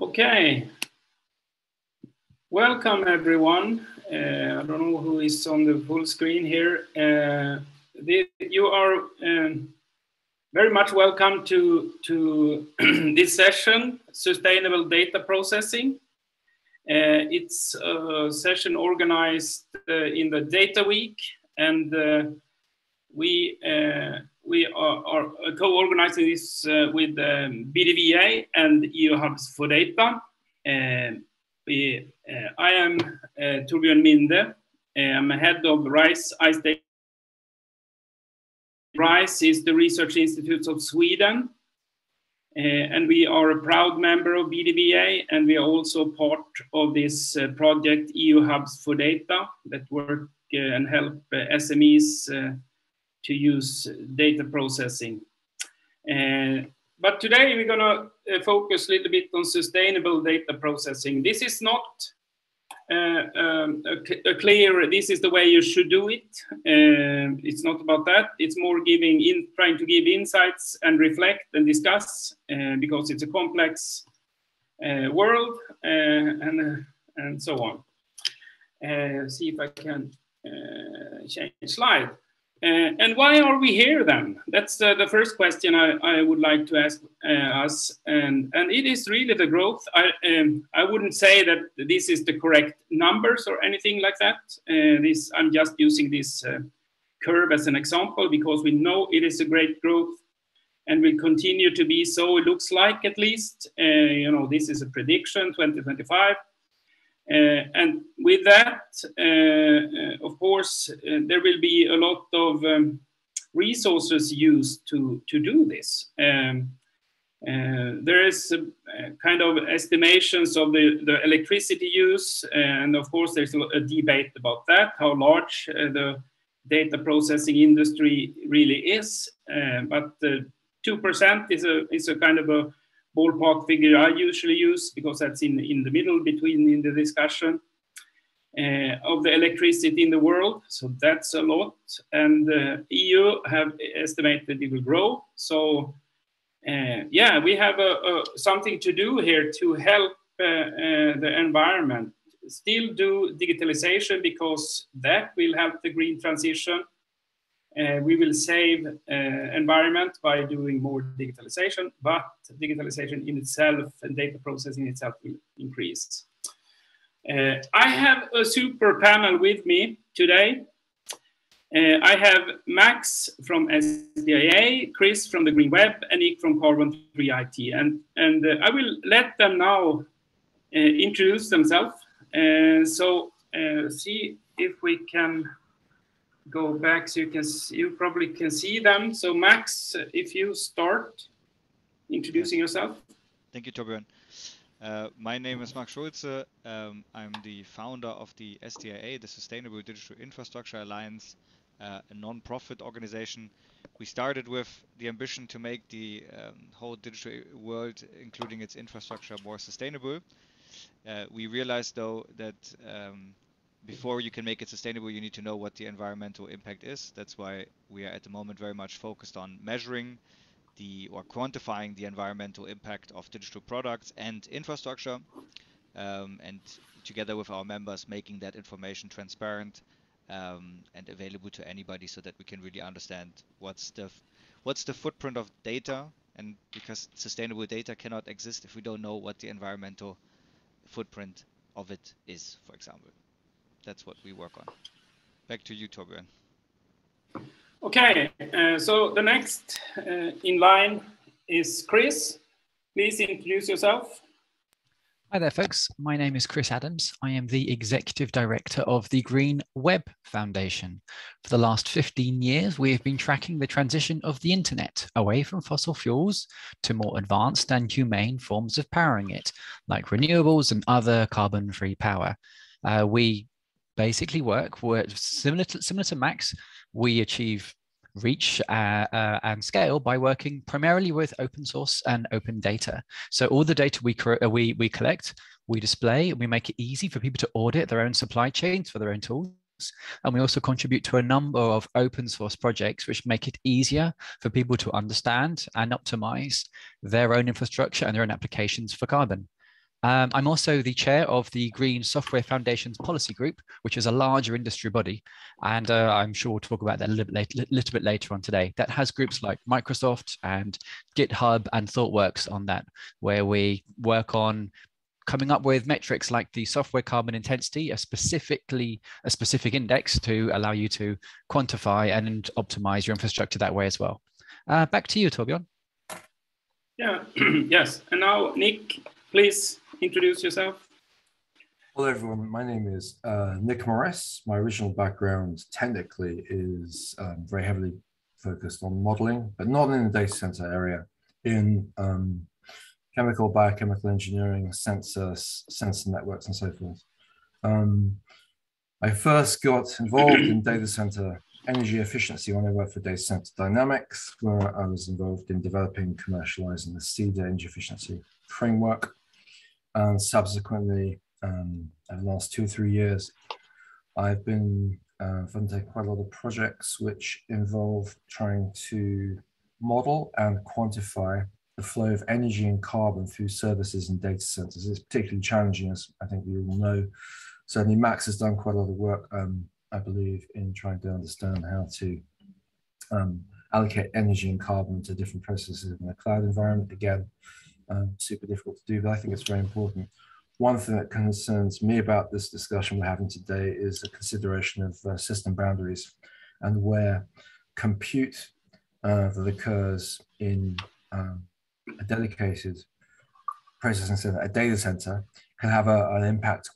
Okay, welcome everyone. I don't know who is on the full screen here. You are very much welcome to this session, Sustainable Data Processing. It's a session organized in the Data Week, and we are co-organizing this with BDVA and EU Hubs for Data. I am Torbjörn Minde. I'm head of RISE. RISE is the Research Institutes of Sweden, and we are a proud member of BDVA, and we are also part of this project EU Hubs for Data that work and help SMEs to use data processing. But today we're going to focus a little bit on sustainable data processing. This is not a clear, this is the way you should do it. It's not about that. It's more trying to give insights and reflect and discuss because it's a complex world and so on. See if I can change slide. And why are we here then? That's the first question I would like to ask us. And it is really the growth. I wouldn't say that this is the correct numbers or anything like that. I'm just using this curve as an example because we know it is a great growth and will continue to be so, it looks like at least. This is a prediction, 2025. And with that, of course, there will be a lot of resources used to do this. There is kind of estimations of the electricity use, and of course, there's a debate about that, how large the data processing industry really is. But 2% is a kind of a ballpark figure I usually use because that's in the middle in the discussion of the electricity in the world. So that's a lot. And the EU have estimated it will grow. So yeah, we have something to do here to help the environment. Still do digitalization because that will help the green transition. We will save environment by doing more digitalization, but digitalization in itself and data processing itself will increase. I have a super panel with me today. I have Max from SDIA, Chris from the Green Web, and Nick from Carbon 3 IT. And I will let them now introduce themselves. So see if we can go back so you probably can see them. So Max, if you start introducing yourself. Thank you, Torbjörn. My name is Max Schulze. I'm the founder of the SDIA, the Sustainable Digital Infrastructure Alliance, a non-profit organization. We started with the ambition to make the whole digital world, including its infrastructure, more sustainable. We realized, though, that before you can make it sustainable, you need to know what the environmental impact is. That's why we are at the moment very much focused on measuring or quantifying the environmental impact of digital products and infrastructure, and together with our members, making that information transparent and available to anybody so that we can really understand what's the footprint of data, and because sustainable data cannot exist if we don't know what the environmental footprint of it is, for example. That's what we work on. Back to you, Torbjörn. Okay, so the next in line is Chris. Please introduce yourself. Hi there, folks. My name is Chris Adams. I am the Executive Director of the Green Web Foundation. For the last 15 years, we have been tracking the transition of the internet away from fossil fuels to more advanced and humane forms of powering it, like renewables and other carbon-free power. We basically work similar to Max. We achieve reach and scale by working primarily with open source and open data. So all the data we collect, we display, and we make it easy for people to audit their own supply chains for their own tools. And we also contribute to a number of open source projects which make it easier for people to understand and optimize their own infrastructure and their own applications for carbon. I'm also the chair of the Green Software Foundations Policy Group, which is a larger industry body. And I'm sure we'll talk about that a little bit later on today. That has groups like Microsoft and GitHub and ThoughtWorks on that, where we work on coming up with metrics like the software carbon intensity, a specific index to allow you to quantify and optimize your infrastructure that way as well. Back to you, Torbjörn. Yeah, yes. And now, Nick, please introduce yourself. Hello, everyone. My name is Nick Morris. My original background technically is very heavily focused on modeling, but not in the data center area, in chemical, biochemical engineering, sensor networks, and so forth. I first got involved in data center energy efficiency when I worked for Data Center Dynamics, where I was involved in developing, commercializing the CEDA energy efficiency framework. And subsequently, over the last 2 or 3 years, I've been funding quite a lot of projects which involve trying to model and quantify the flow of energy and carbon through services and data centers. It's particularly challenging, as I think we all know. Certainly Max has done quite a lot of work, I believe, in trying to understand how to allocate energy and carbon to different processes in a cloud environment. Again, super difficult to do, but I think it's very important. One thing that concerns me about this discussion we're having today is a consideration of system boundaries and where compute that occurs in a dedicated processing center, a data center, can have an impact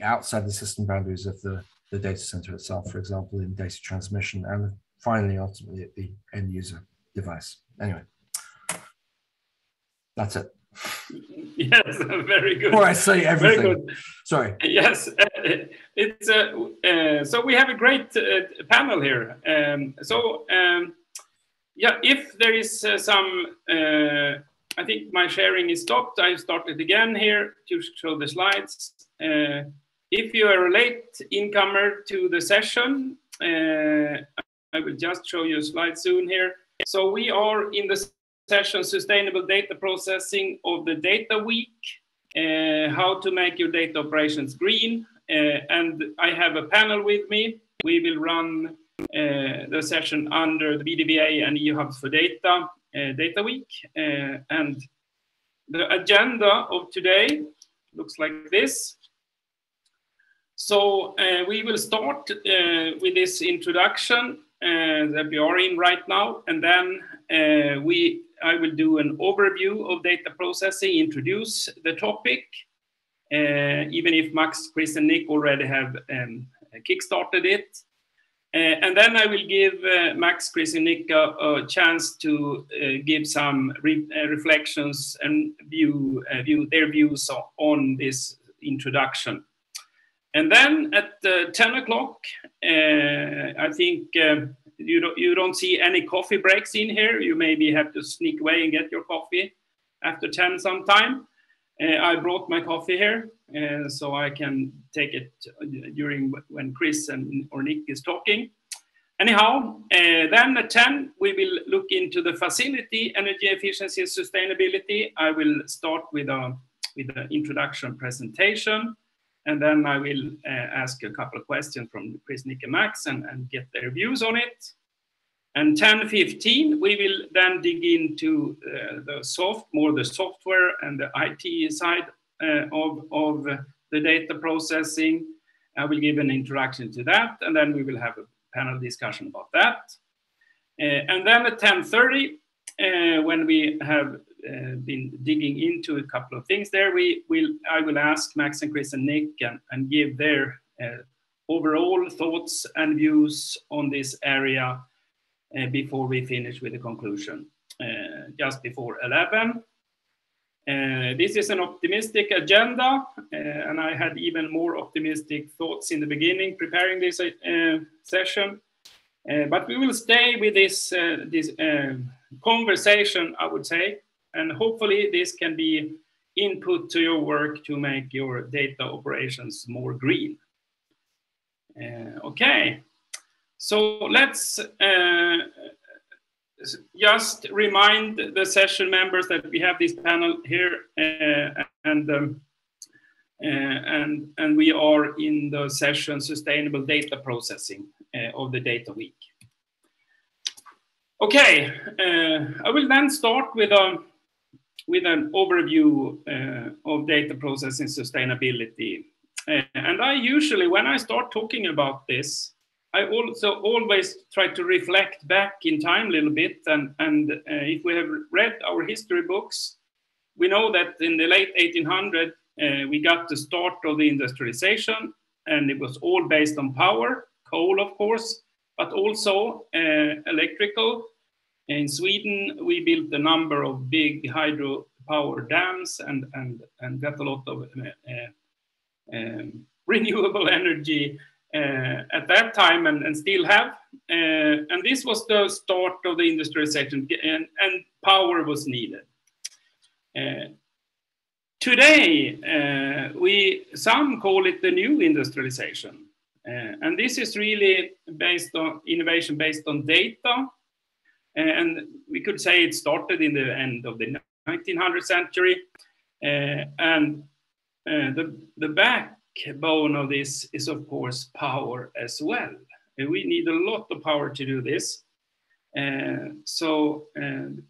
outside the system boundaries of the data center itself, for example, in data transmission, and finally, ultimately, at the end user device. Anyway, that's it. Yes, very good. Before I say everything, very good. Sorry. Yes, it's so we have a great panel here. Yeah, if there is some, I think my sharing is stopped. I started again here to show the slides. If you are a late incomer to the session, I will just show you a slide soon here. So we are in the session Sustainable Data Processing of the Data Week, how to make your data operations green. And I have a panel with me. We will run the session under the BDBA and EU Hubs for Data Data Week. And the agenda of today looks like this. So we will start with this introduction that we are in right now, and then I will do an overview of data processing, introduce the topic, even if Max, Chris, and Nick already have kickstarted it. And then I will give Max, Chris, and Nick a chance to give some reflections and view their views on this introduction. And then at 10 o'clock, I think you don't see any coffee breaks in here. You maybe have to sneak away and get your coffee after 10 sometime. I brought my coffee here, so I can take it during when Chris or Nick is talking. Anyhow, then at 10, we will look into the facility, energy efficiency, and sustainability. I will start with an introduction presentation. And then I will ask a couple of questions from Chris, Nick, and Max and get their views on it. And 10:15, we will then dig into the software and the IT side of the data processing. I will give an introduction to that, and then we will have a panel discussion about that. And then at 10:30, when we have been digging into a couple of things there, I will ask Max and Chris and Nick and give their overall thoughts and views on this area before we finish with the conclusion, just before 11. This is an optimistic agenda, and I had even more optimistic thoughts in the beginning preparing this session. But we will stay with this conversation, I would say, and hopefully this can be input to your work to make your data operations more green. Okay, so let's just remind the session members that we have this panel here and we are in the session Sustainable Data Processing of the Data Week. Okay, I will then start with an overview of data processing sustainability. And I usually, when I start talking about this, I also always try to reflect back in time a little bit. And if we have read our history books, we know that in the late 1800s, we got the start of the industrialization, and it was all based on power, coal, of course, but also electrical. In Sweden, we built a number of big hydropower dams and got a lot of renewable energy at that time and still have. And this was the start of the industrialization, and power was needed. Today, some call it the new industrialization. And this is really based on innovation based on data. And we could say it started in the end of the 1900th century. And the backbone of this is, of course, power as well. We need a lot of power to do this. So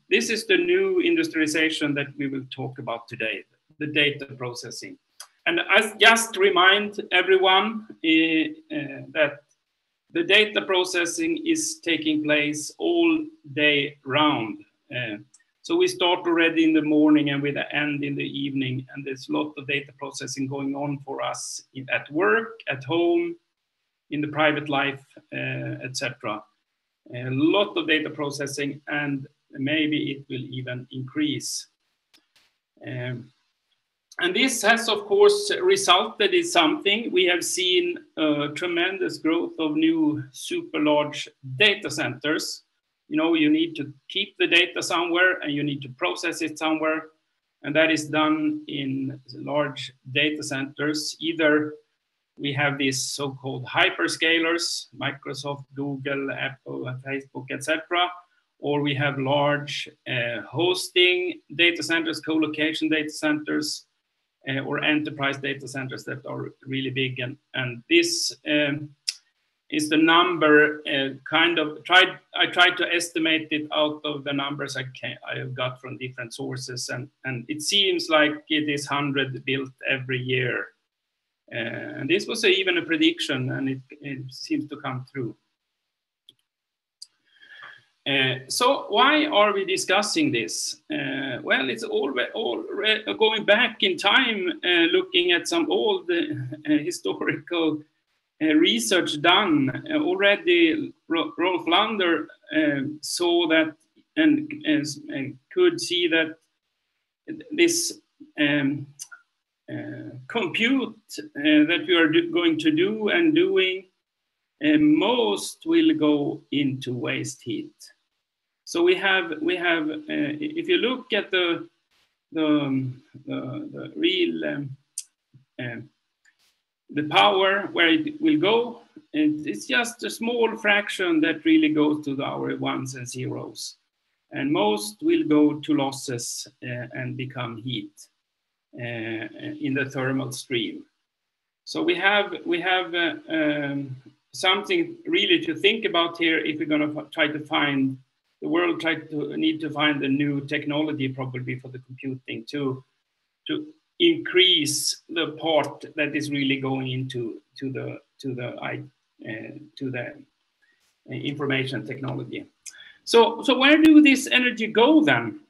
this is the new industrialization that we will talk about today, the data processing. And I just remind everyone that the data processing is taking place all day round. So we start already in the morning and we end in the evening, and there's a lot of data processing going on for us at work, at home, in the private life, etc. A lot of data processing, and maybe it will even increase. And this has, of course, resulted in something. We have seen a tremendous growth of new super large data centers. You know, you need to keep the data somewhere and you need to process it somewhere. And that is done in large data centers. Either we have these so-called hyperscalers, Microsoft, Google, Apple, Facebook, etc. Or we have large hosting data centers, co-location data centers, or enterprise data centers that are really big. And this is the number I tried to estimate it out of the numbers I have got from different sources. And it seems like it is 100 built every year. And this was even a prediction, and it seems to come through. So why are we discussing this? Well, it's all going back in time, looking at some old historical research done. Already Rolf Lander saw that and could see that this compute that we are going to do and doing, most will go into waste heat. So we have if you look at the real the power where it will go, it's just a small fraction that really goes to our ones and zeros, and most will go to losses and become heat in the thermal stream. So we have something really to think about here if we're going to try to find the world need to find a new technology probably for the computing to increase the part that is really going into the information technology. So where do this energy go then?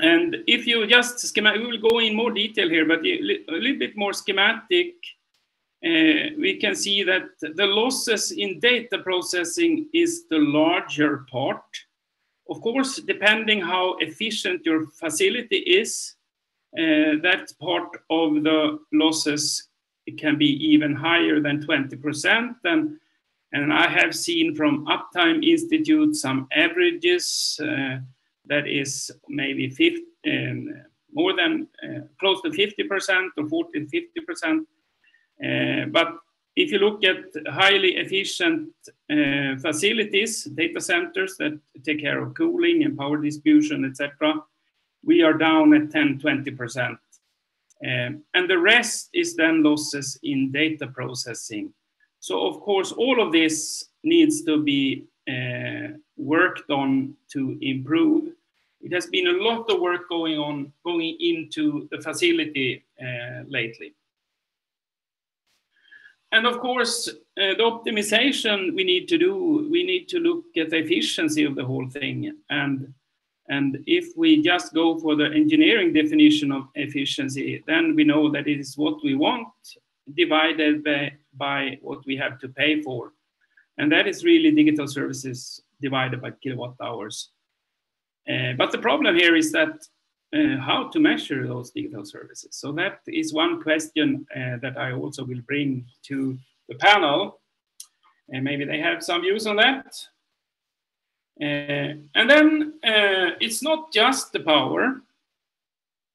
And if you just we will go in more detail here, but a little bit more schematic, we can see that the losses in data processing is the larger part. Of course, depending how efficient your facility is, that part of the losses, it can be even higher than 20%. And I have seen from Uptime Institute some averages that is maybe more than close to 50% or 40-50%. But if you look at highly efficient facilities, data centers that take care of cooling and power distribution, etc., we are down at 10-20%. And the rest is then losses in data processing. So of course, all of this needs to be worked on to improve. It has been a lot of work going into the facility lately. And of course, the optimization we need to do, we need to look at the efficiency of the whole thing. And if we just go for the engineering definition of efficiency, then we know that it is what we want divided by what we have to pay for. And that is really digital services divided by kilowatt hours. But the problem here is that how to measure those digital services. So that is one question that I also will bring to the panel. And maybe they have some views on that. And then it's not just the power.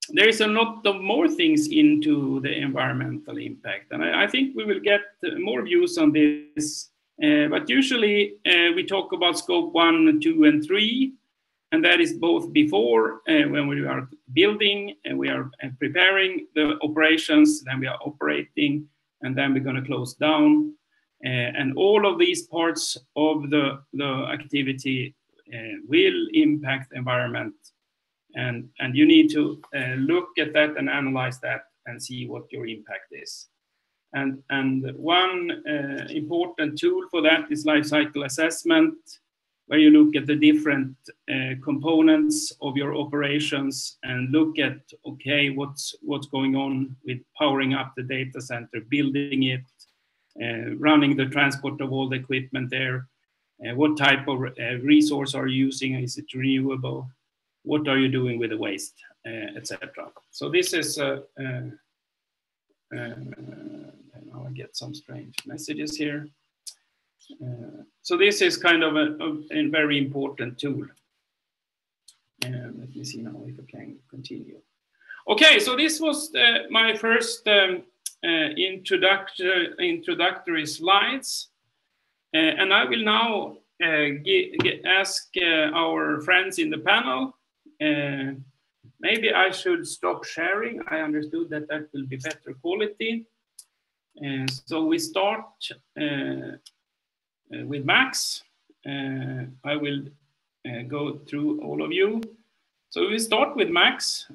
There is a lot of more things into the environmental impact. And I think we will get more views on this. But usually we talk about scope 1, 2, and 3. And that is both before when we are building and we are preparing the operations, then we are operating, and then we're going to close down. And all of these parts of the activity will impact the environment. And you need to look at that and analyze that and see what your impact is. And one important tool for that is life cycle assessment, where you look at the different components of your operations and look at, okay, what's going on with powering up the data center, building it, running the transport of all the equipment there, what type of resource are you using, is it renewable, what are you doing with the waste, etc. So this is, now I get some strange messages here. So this is kind of a very important tool. Let me see now if I can continue. Okay, so this was my first introductory slides. And I will now ask our friends in the panel. Maybe I should stop sharing. I understood that that will be better quality. So we start with Max. I will go through all of you. So we start with Max.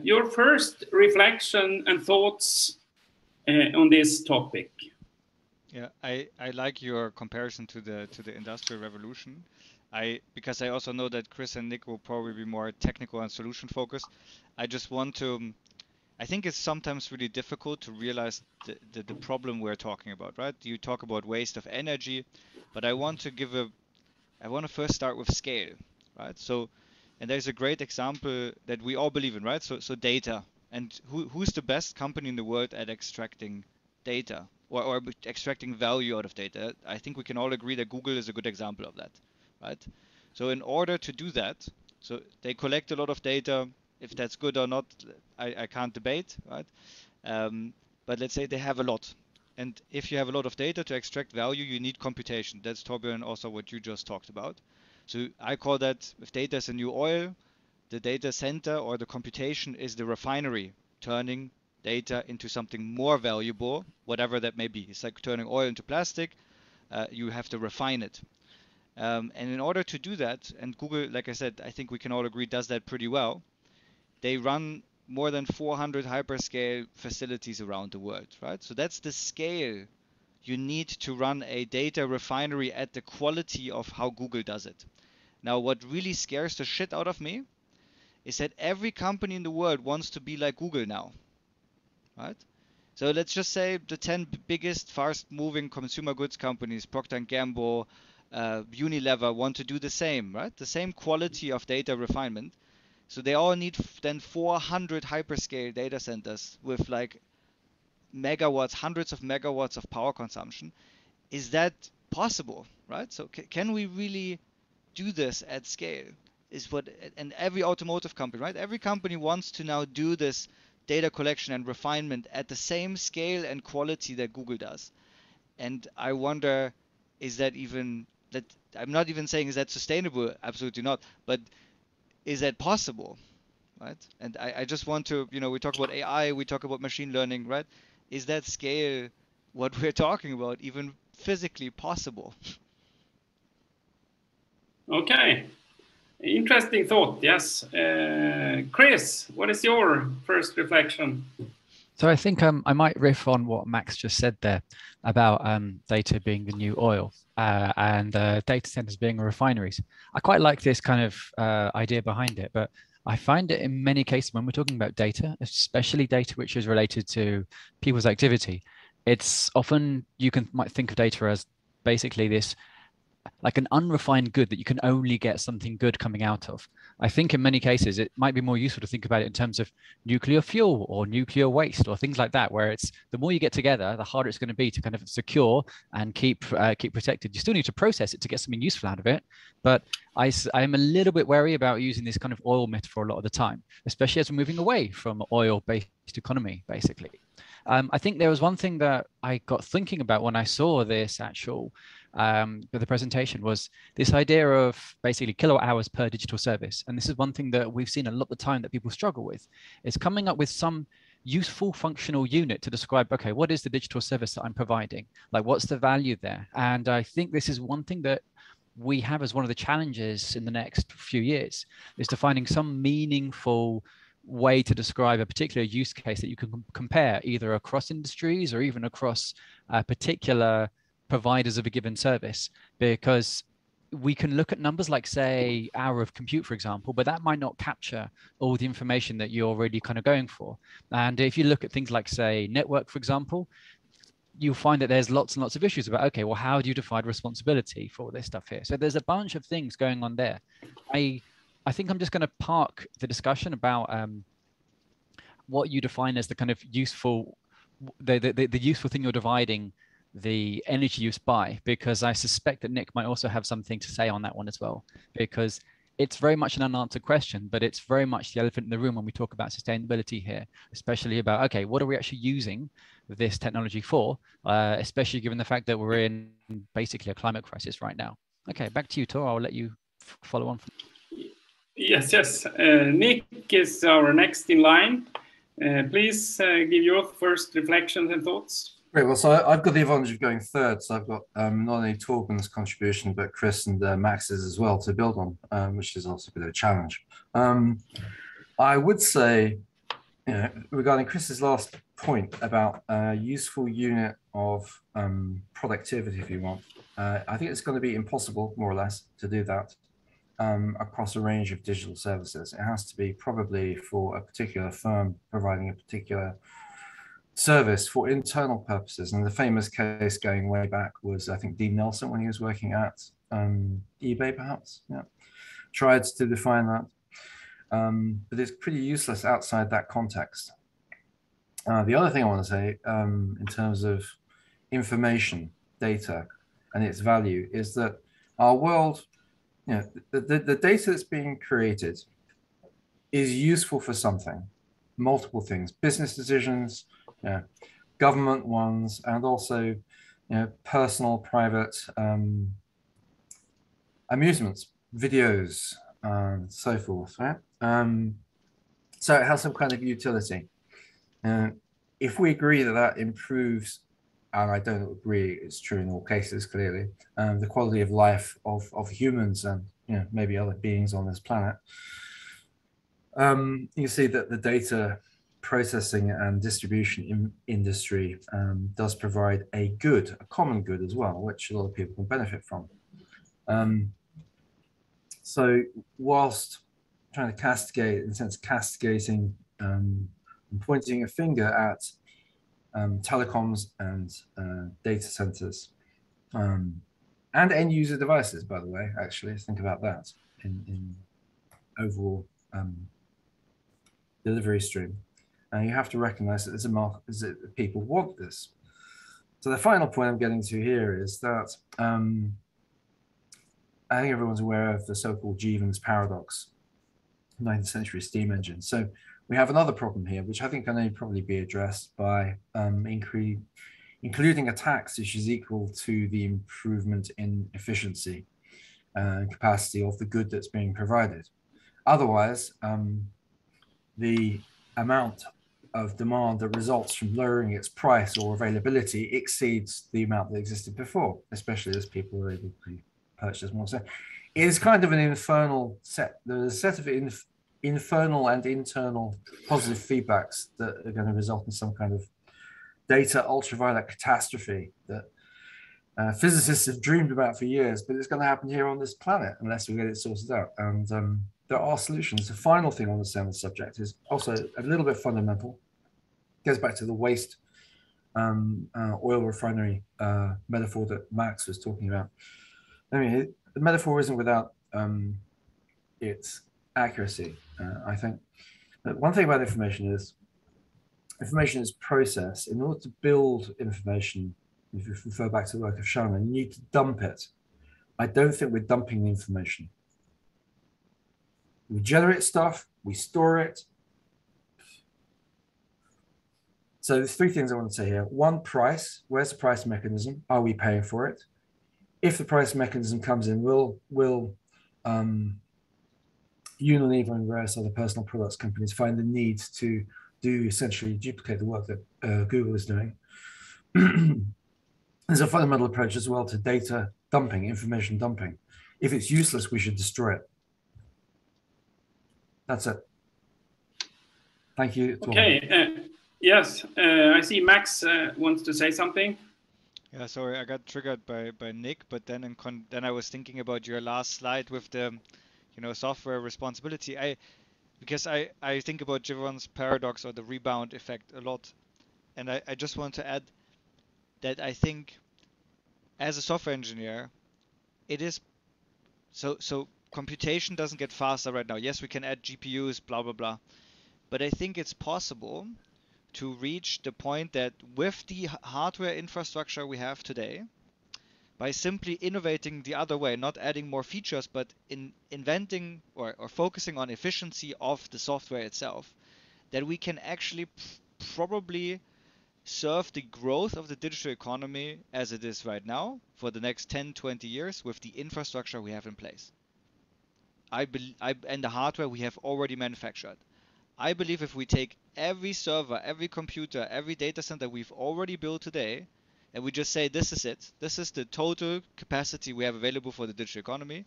Your first reflection and thoughts on this topic. Yeah, I like your comparison to the Industrial Revolution. Because I also know that Chris and Nick will probably be more technical and solution focused. I just want to, I think it's sometimes really difficult to realize the problem we're talking about, right? You talk about waste of energy, but I want to first start with scale, right? So, and there's a great example that we all believe in, right? So data, and who's the best company in the world at extracting data or extracting value out of data? I think we can all agree that Google is a good example of that, right? So in order to do that, so they collect a lot of data. If that's good or not, I can't debate, right? But let's say they have a lot. And if you have a lot of data to extract value, you need computation. That's, Torbjörn, also what you just talked about. So I call that, if data is a new oil, the data center or the computation is the refinery, turning data into something more valuable, whatever that may be. It's like turning oil into plastic. You have to refine it. And in order to do that, and Google, like I said, I think we can all agree, does that pretty well. They run more than 400 hyperscale facilities around the world, right? So that's the scale you need to run a data refinery at the quality of how Google does it. Now, what really scares the shit out of me is that every company in the world wants to be like Google now, right? So let's just say the 10 biggest fast-moving consumer goods companies, Procter & Gamble, Unilever, want to do the same, right? The same quality of data refinement. So they all need then 400 hyperscale data centers with like megawatts, hundreds of megawatts of power consumption. Is that possible, right? So can we really do this at scale? Is what, and every automotive company, right? Every company wants to now do this data collection and refinement at the same scale and quality that Google does. And I wonder, is that even, that I'm not even saying is that sustainable? Absolutely not. But is that possible, right? And I just want to, we talk about AI, we talk about machine learning, right? Is that scale what we're talking about even physically possible? Okay, interesting thought. Yes, Chris, what is your first reflection? So I think I might riff on what Max just said there about data being the new oil and data centers being refineries. I quite like this kind of idea behind it, but I find it in many cases when we're talking about data, especially data which is related to people's activity, it's often might think of data as basically this like an unrefined good that you can only get something good coming out of. I think in many cases it might be more useful to think about it in terms of nuclear fuel or nuclear waste or things like that, where it's the more you get together, the harder it's going to be to kind of secure and keep protected. You still need to process it to get something useful out of it, but I am a little bit wary about using this kind of oil metaphor a lot of the time, especially as we're moving away from oil-based economy, basically. I think there was one thing that I got thinking about when I saw this actual the presentation was this idea of basically kilowatt hours per digital service. And this is one thing that we've seen a lot of the time that people struggle with, is coming up with some useful functional unit to describe, okay, what is the digital service that I'm providing? Like, what's the value there? And I think this is one thing that we have as one of the challenges in the next few years, is to finding some meaningful way to describe a particular use case that you can compare either across industries or even across particular providers of a given service, because we can look at numbers like, say, hour of compute, for example, but that might not capture all the information that you're already kind of going for. And if you look at things like, say, network, for example, you'll find that there's lots and lots of issues about, okay, well, how do you define responsibility for this stuff here? So there's a bunch of things going on there. I think I'm just going to park the discussion about what you define as the kind of useful, the useful thing you're dividing the energy use by, because I suspect that Nick might also have something to say on that one as well, because it's very much an unanswered question, but it's very much the elephant in the room when we talk about sustainability here, especially about, okay, what are we actually using this technology for, especially given the fact that we're in basically a climate crisis right now. Okay, back to you, Tor. I'll let you follow on. Yes. Nick is our next in line. Please give your first reflections and thoughts. Great. Well, so I've got the advantage of going third. So I've got not only Torben's contribution, but Chris and Max's as well to build on, which is also a bit of a challenge. I would say, regarding Chris's last point about a useful unit of productivity, if you want, I think it's going to be impossible, more or less, to do that across a range of digital services. It has to be probably for a particular firm providing a particular service for internal purposes. And the famous case going way back was, I think, Dean Nelson, when he was working at eBay, perhaps, tried to define that. But it's pretty useless outside that context. The other thing I want to say in terms of information, data, and its value is that our world, the data that's being created is useful for something, multiple things, business decisions, government ones, and also personal, private amusements, videos, and so forth, right? So it has some kind of utility. If we agree that that improves, and I don't agree it's true in all cases, clearly, the quality of life of humans and maybe other beings on this planet, you see that the data processing and distribution industry does provide a common good as well, which a lot of people can benefit from. So whilst trying to castigate, in a sense, castigating and pointing a finger at telecoms and data centers and end user devices, by the way, actually, think about that in overall delivery stream. And you have to recognize that there's a market, that people want this. So the final point I'm getting to here is that I think everyone's aware of the so-called Jevons paradox, 19th century steam engine. So we have another problem here, which I think can only probably be addressed by including a tax which is equal to the improvement in efficiency and capacity of the good that's being provided. Otherwise, the amount of demand that results from lowering its price or availability exceeds the amount that existed before, especially as people are able to purchase more. So it is kind of an infernal set. There's a set of infernal and internal positive feedbacks that are going to result in some kind of data ultraviolet catastrophe that physicists have dreamed about for years, but it's going to happen here on this planet unless we get it sorted out. And there are solutions. The final thing I want to say on the subject is also a little bit fundamental. It goes back to the waste oil refinery metaphor that Max was talking about. I mean, the metaphor isn't without its accuracy. I think that one thing about information is process. In order to build information, if you refer back to the work of Shannon, you need to dump it. I don't think we're dumping the information. We generate stuff, we store it. So there's three things I want to say here. One, price. Where's the price mechanism? Are we paying for it? If the price mechanism comes in, will Unilever and various other personal products companies find the need to do essentially duplicate the work that Google is doing? There's a fundamental approach as well to data dumping, information dumping. If it's useless, we should destroy it. That's it. Thank you. Okay. Yes, I see Max wants to say something. Yeah, sorry, I got triggered by Nick, but then then I was thinking about your last slide with the, software responsibility. Because I think about Jevons paradox or the rebound effect a lot, and I just want to add that I think as a software engineer, it is so computation doesn't get faster right now. Yes, we can add GPUs, blah blah blah, but I think it's possible to reach the point that with the hardware infrastructure we have today, by simply innovating the other way, not adding more features, but inventing or focusing on efficiency of the software itself, that we can actually probably serve the growth of the digital economy as it is right now for the next 10, 20 years with the infrastructure we have in place. And the hardware we have already manufactured. I believe if we take every server, every computer, every data center we've already built today, and we just say, this is it. This is the total capacity we have available for the digital economy.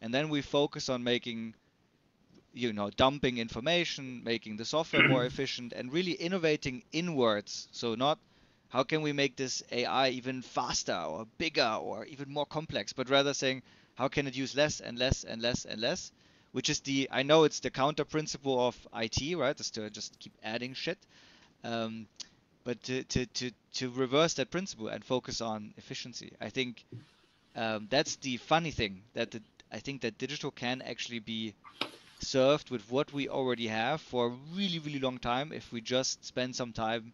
And then we focus on making, dumping information, making the software more efficient, and really innovating inwards. So not how can we make this AI even faster or bigger or even more complex, but rather saying, how can it use less and less and less and less? Which is I know it's the counter principle of IT, right? Is to just keep adding shit. But to reverse that principle and focus on efficiency, I think that's the funny thing, that I think that digital can actually be served with what we already have for a really, really long time if we just spend some time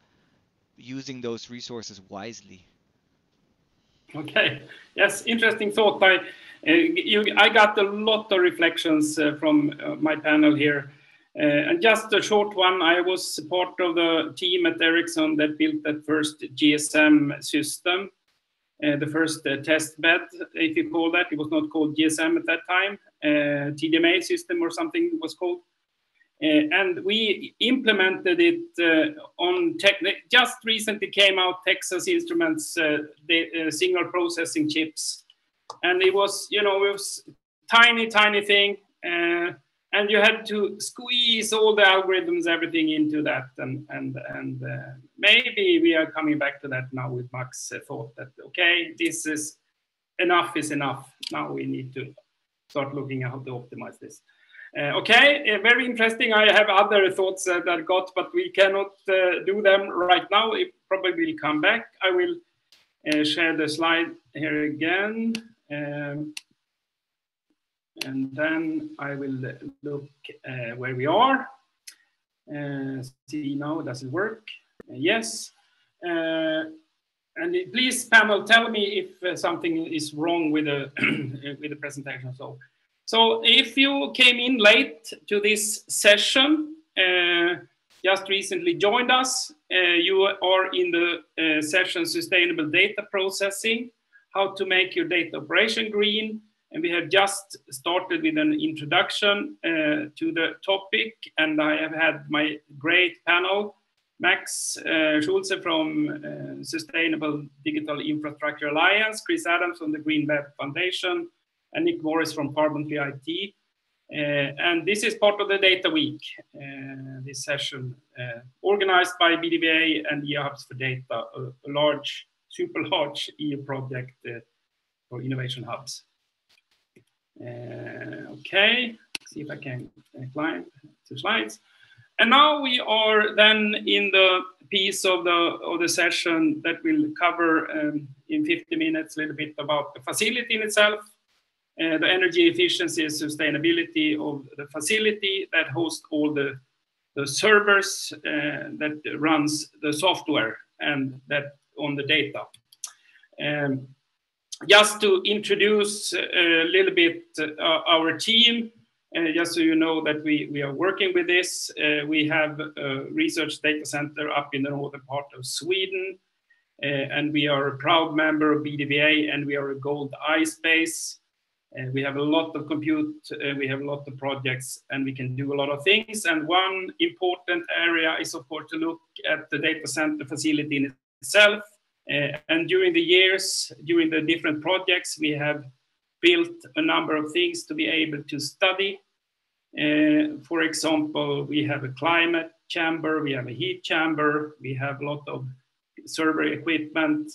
using those resources wisely. Okay. Yes, interesting thought. I got a lot of reflections from my panel here. And just a short one, I was part of the team at Ericsson that built that first GSM system, the first test bed, if you call that. It was not called GSM at that time, TDMA system or something it was called. And we implemented it on just recently came out Texas Instruments signal processing chips. And it was, it was tiny thing. And you had to squeeze all the algorithms, everything into that. And maybe we are coming back to that now with Max thought that, okay, this is enough. Now we need to start looking at how to optimize this. Okay, very interesting. I have other thoughts that I got, but we cannot do them right now. It probably will come back. I will share the slide here again. And then I will look where we are. See now, does it work? Yes. And please, panel, tell me if something is wrong with the with the presentation. So if you came in late to this session, just recently joined us, you are in the session Sustainable Data Processing, how to make your data operation green. And we have just started with an introduction to the topic, and I have had my great panel, Max Schulze from Sustainable Digital Infrastructure Alliance, Chris Adams from the Green Web Foundation, and Nick Morris from Carbon Free IT. And this is part of the Data Week, this session, organized by BDVA and EA Hubs for Data, a large, super large EU project for innovation hubs. Okay, see if I can climb to slides. And now we are then in the piece of the session that will cover in 50 minutes a little bit about the facility in itself, the energy efficiency and sustainability of the facility that hosts all the servers that runs the software and that on the data. Just to introduce a little bit our team, just so you know that we are working with this. We have a research data center up in the northern part of Sweden, and we are a proud member of BDVA, and we are a gold iSpace. We have a lot of compute, we have a lot of projects, and we can do a lot of things. And one important area is, of course, to look at the data center facility in itself. And during the years, during the different projects, we have built a number of things to be able to study. For example, we have a climate chamber, we have a heat chamber, we have a lot of server equipment,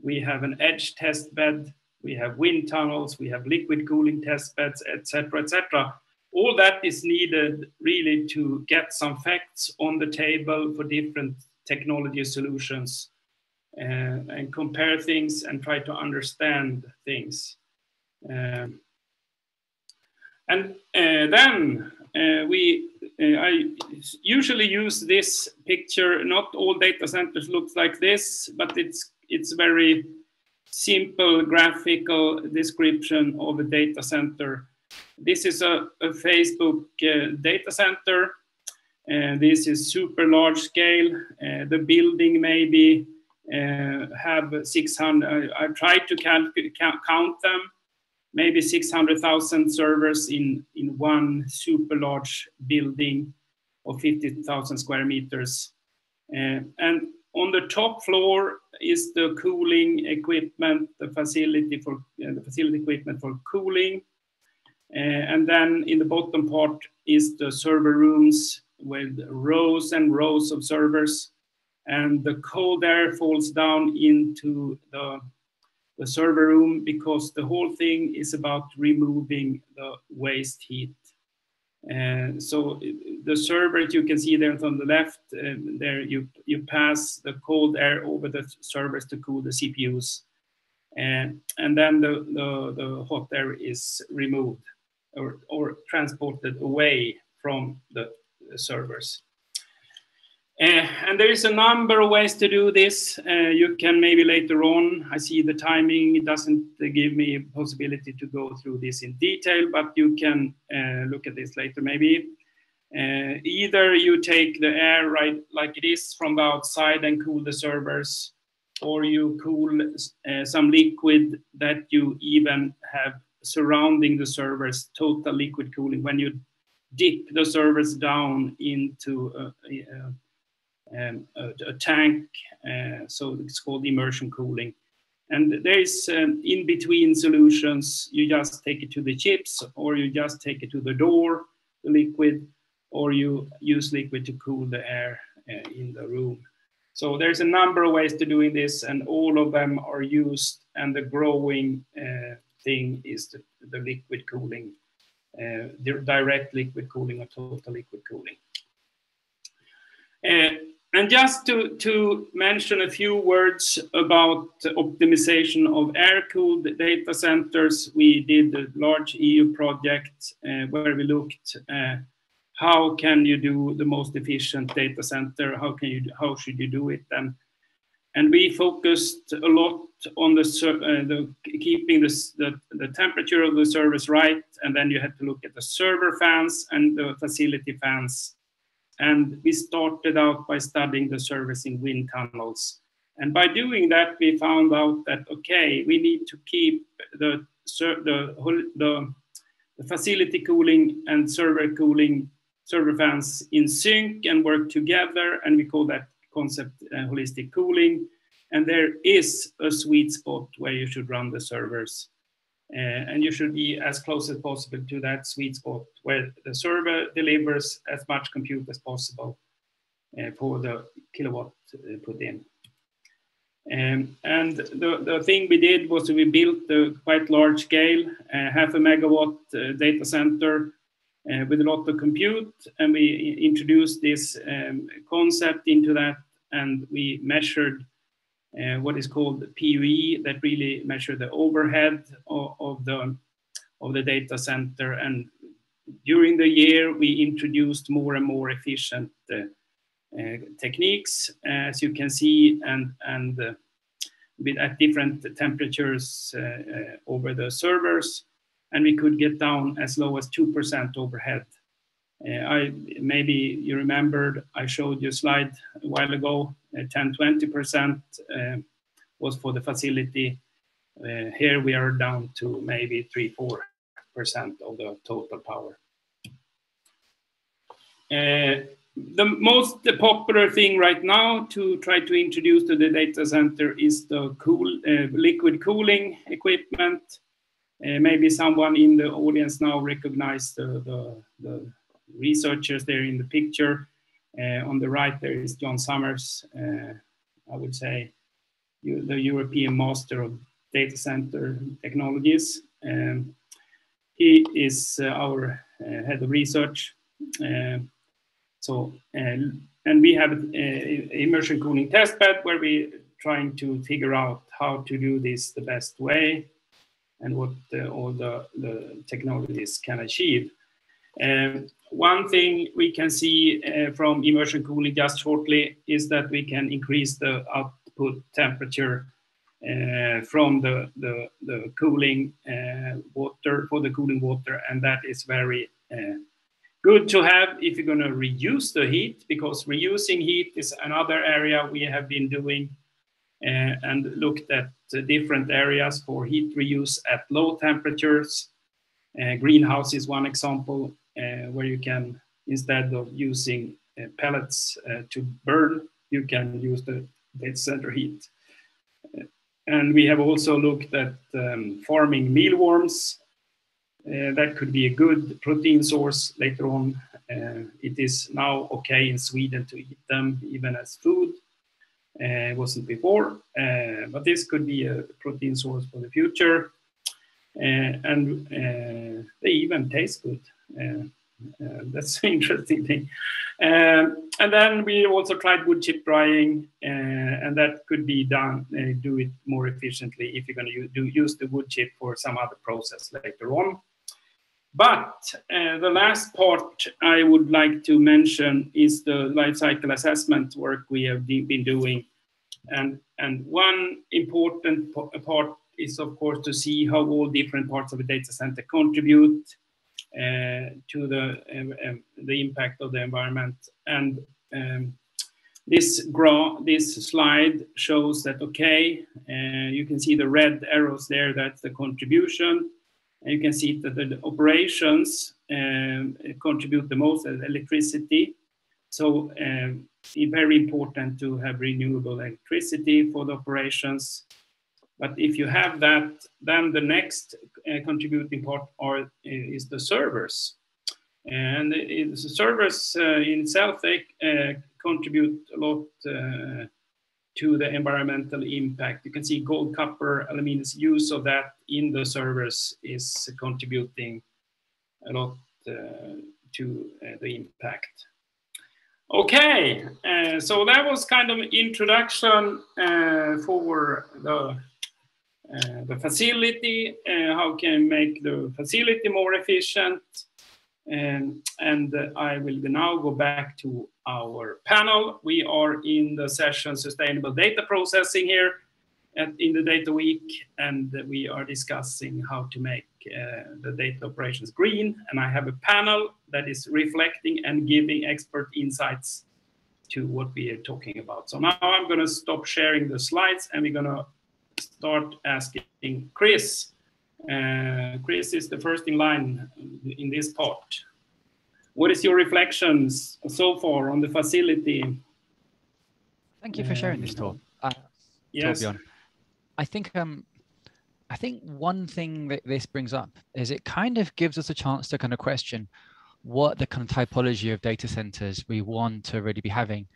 we have an edge test bed, we have wind tunnels, we have liquid cooling test beds, etc., etc. All that is needed really to get some facts on the table for different technology solutions. And compare things and try to understand things. Then I usually use this picture. Not all data centers look like this, but it's very simple graphical description of a data center. This is a Facebook data center. This is super large scale. The building maybe have 600, I tried to count them, maybe 600,000 servers in one super large building of 50,000 square meters. And on the top floor is the cooling equipment, the facility equipment for cooling. And then in the bottom part is the server rooms with rows and rows of servers. And the cold air falls down into the server room because the whole thing is about removing the waste heat. So the server, you can see there on the left, there you pass the cold air over the servers to cool the CPUs. And then the hot air is removed or transported away from the servers. And there is a number of ways to do this. You can maybe later on, I see the timing, it doesn't give me a possibility to go through this in detail, but you can look at this later maybe. Either you take the air right like it is from the outside and cool the servers, or you cool some liquid that you even have surrounding the servers, total liquid cooling, when you dip the servers down into a tank, so it's called immersion cooling. And there is in between solutions. You just take it to the chips, or you just take it to the door, the liquid, or you use liquid to cool the air in the room. So there's a number of ways to doing this, and all of them are used, and the growing thing is the liquid cooling, direct liquid cooling or total liquid cooling. And just to mention a few words about optimization of air-cooled data centers, we did a large EU project where we looked how can you do the most efficient data center, how should you do it, and we focused a lot on keeping the temperature of the servers right, and then you had to look at the server fans and the facility fans. And we started out by studying the servers in wind tunnels. And by doing that, we found out that, okay, we need to keep the facility cooling and server cooling, server fans in sync and work together. And we call that concept holistic cooling. And there is a sweet spot where you should run the servers. And you should be as close as possible to that sweet spot where the server delivers as much compute as possible for the kilowatt put in. And the thing we did was we built a quite large scale, 0.5 megawatt data center with a lot of compute, and we introduced this concept into that, and we measured what is called PUE, that really measure the overhead of the data center. And during the year, we introduced more and more efficient techniques, as you can see, and at different temperatures over the servers, and we could get down as low as 2% overhead. Maybe you remembered I showed you a slide a while ago. 10-20% was for the facility. Here we are down to maybe 3-4% of the total power. The most popular thing right now to try to introduce to the data center is the liquid cooling equipment. Maybe someone in the audience now recognize the researchers there in the picture. On the right there is John Summers, I would say the European master of data center technologies. He is our head of research. And we have an immersion cooling testbed where we're trying to figure out how to do this the best way and what all the technologies can achieve. One thing we can see from immersion cooling just shortly is that we can increase the output temperature from the cooling water, for the cooling water, and that is very good to have if you're going to reuse the heat, because reusing heat is another area we have been doing and looked at different areas for heat reuse at low temperatures. Greenhouse is one example where you can, instead of using pellets to burn, you can use the data center heat. And we have also looked at farming mealworms. That could be a good protein source later on. It is now okay in Sweden to eat them even as food. It wasn't before, but this could be a protein source for the future. And they even taste good. That's an interesting thing. And then we also tried wood chip drying, and that could be done, do it more efficiently if you're going to use the wood chip for some other process later on. But the last part I would like to mention is the life cycle assessment work we have been doing. And one important part is, of course, to see how all different parts of a data center contribute to the impact of the environment. And this slide shows that, okay, you can see the red arrows there, that's the contribution. And you can see that the operations contribute the most as electricity. So it's very important to have renewable electricity for the operations. But if you have that, then the next contributing part is the servers. And the servers in itself, they contribute a lot to the environmental impact. You can see gold, copper, aluminum's use of that in the servers is contributing a lot to the impact. Okay, so that was kind of an introduction for the facility, how can make the facility more efficient. And I will now go back to our panel. We are in the session Sustainable Data Processing here in the Data Week, and we are discussing how to make the data operations green. And I have a panel that is reflecting and giving expert insights to what we are talking about. So now I'm going to stop sharing the slides and we're going to start asking Chris. Chris is the first in line in this part. What is your reflections so far on the facility? Thank you for sharing this, Tor. Yes. Torbjörn. I think one thing that this brings up is it kind of gives us a chance to kind of question what the kind of typology of data centers we want to really be having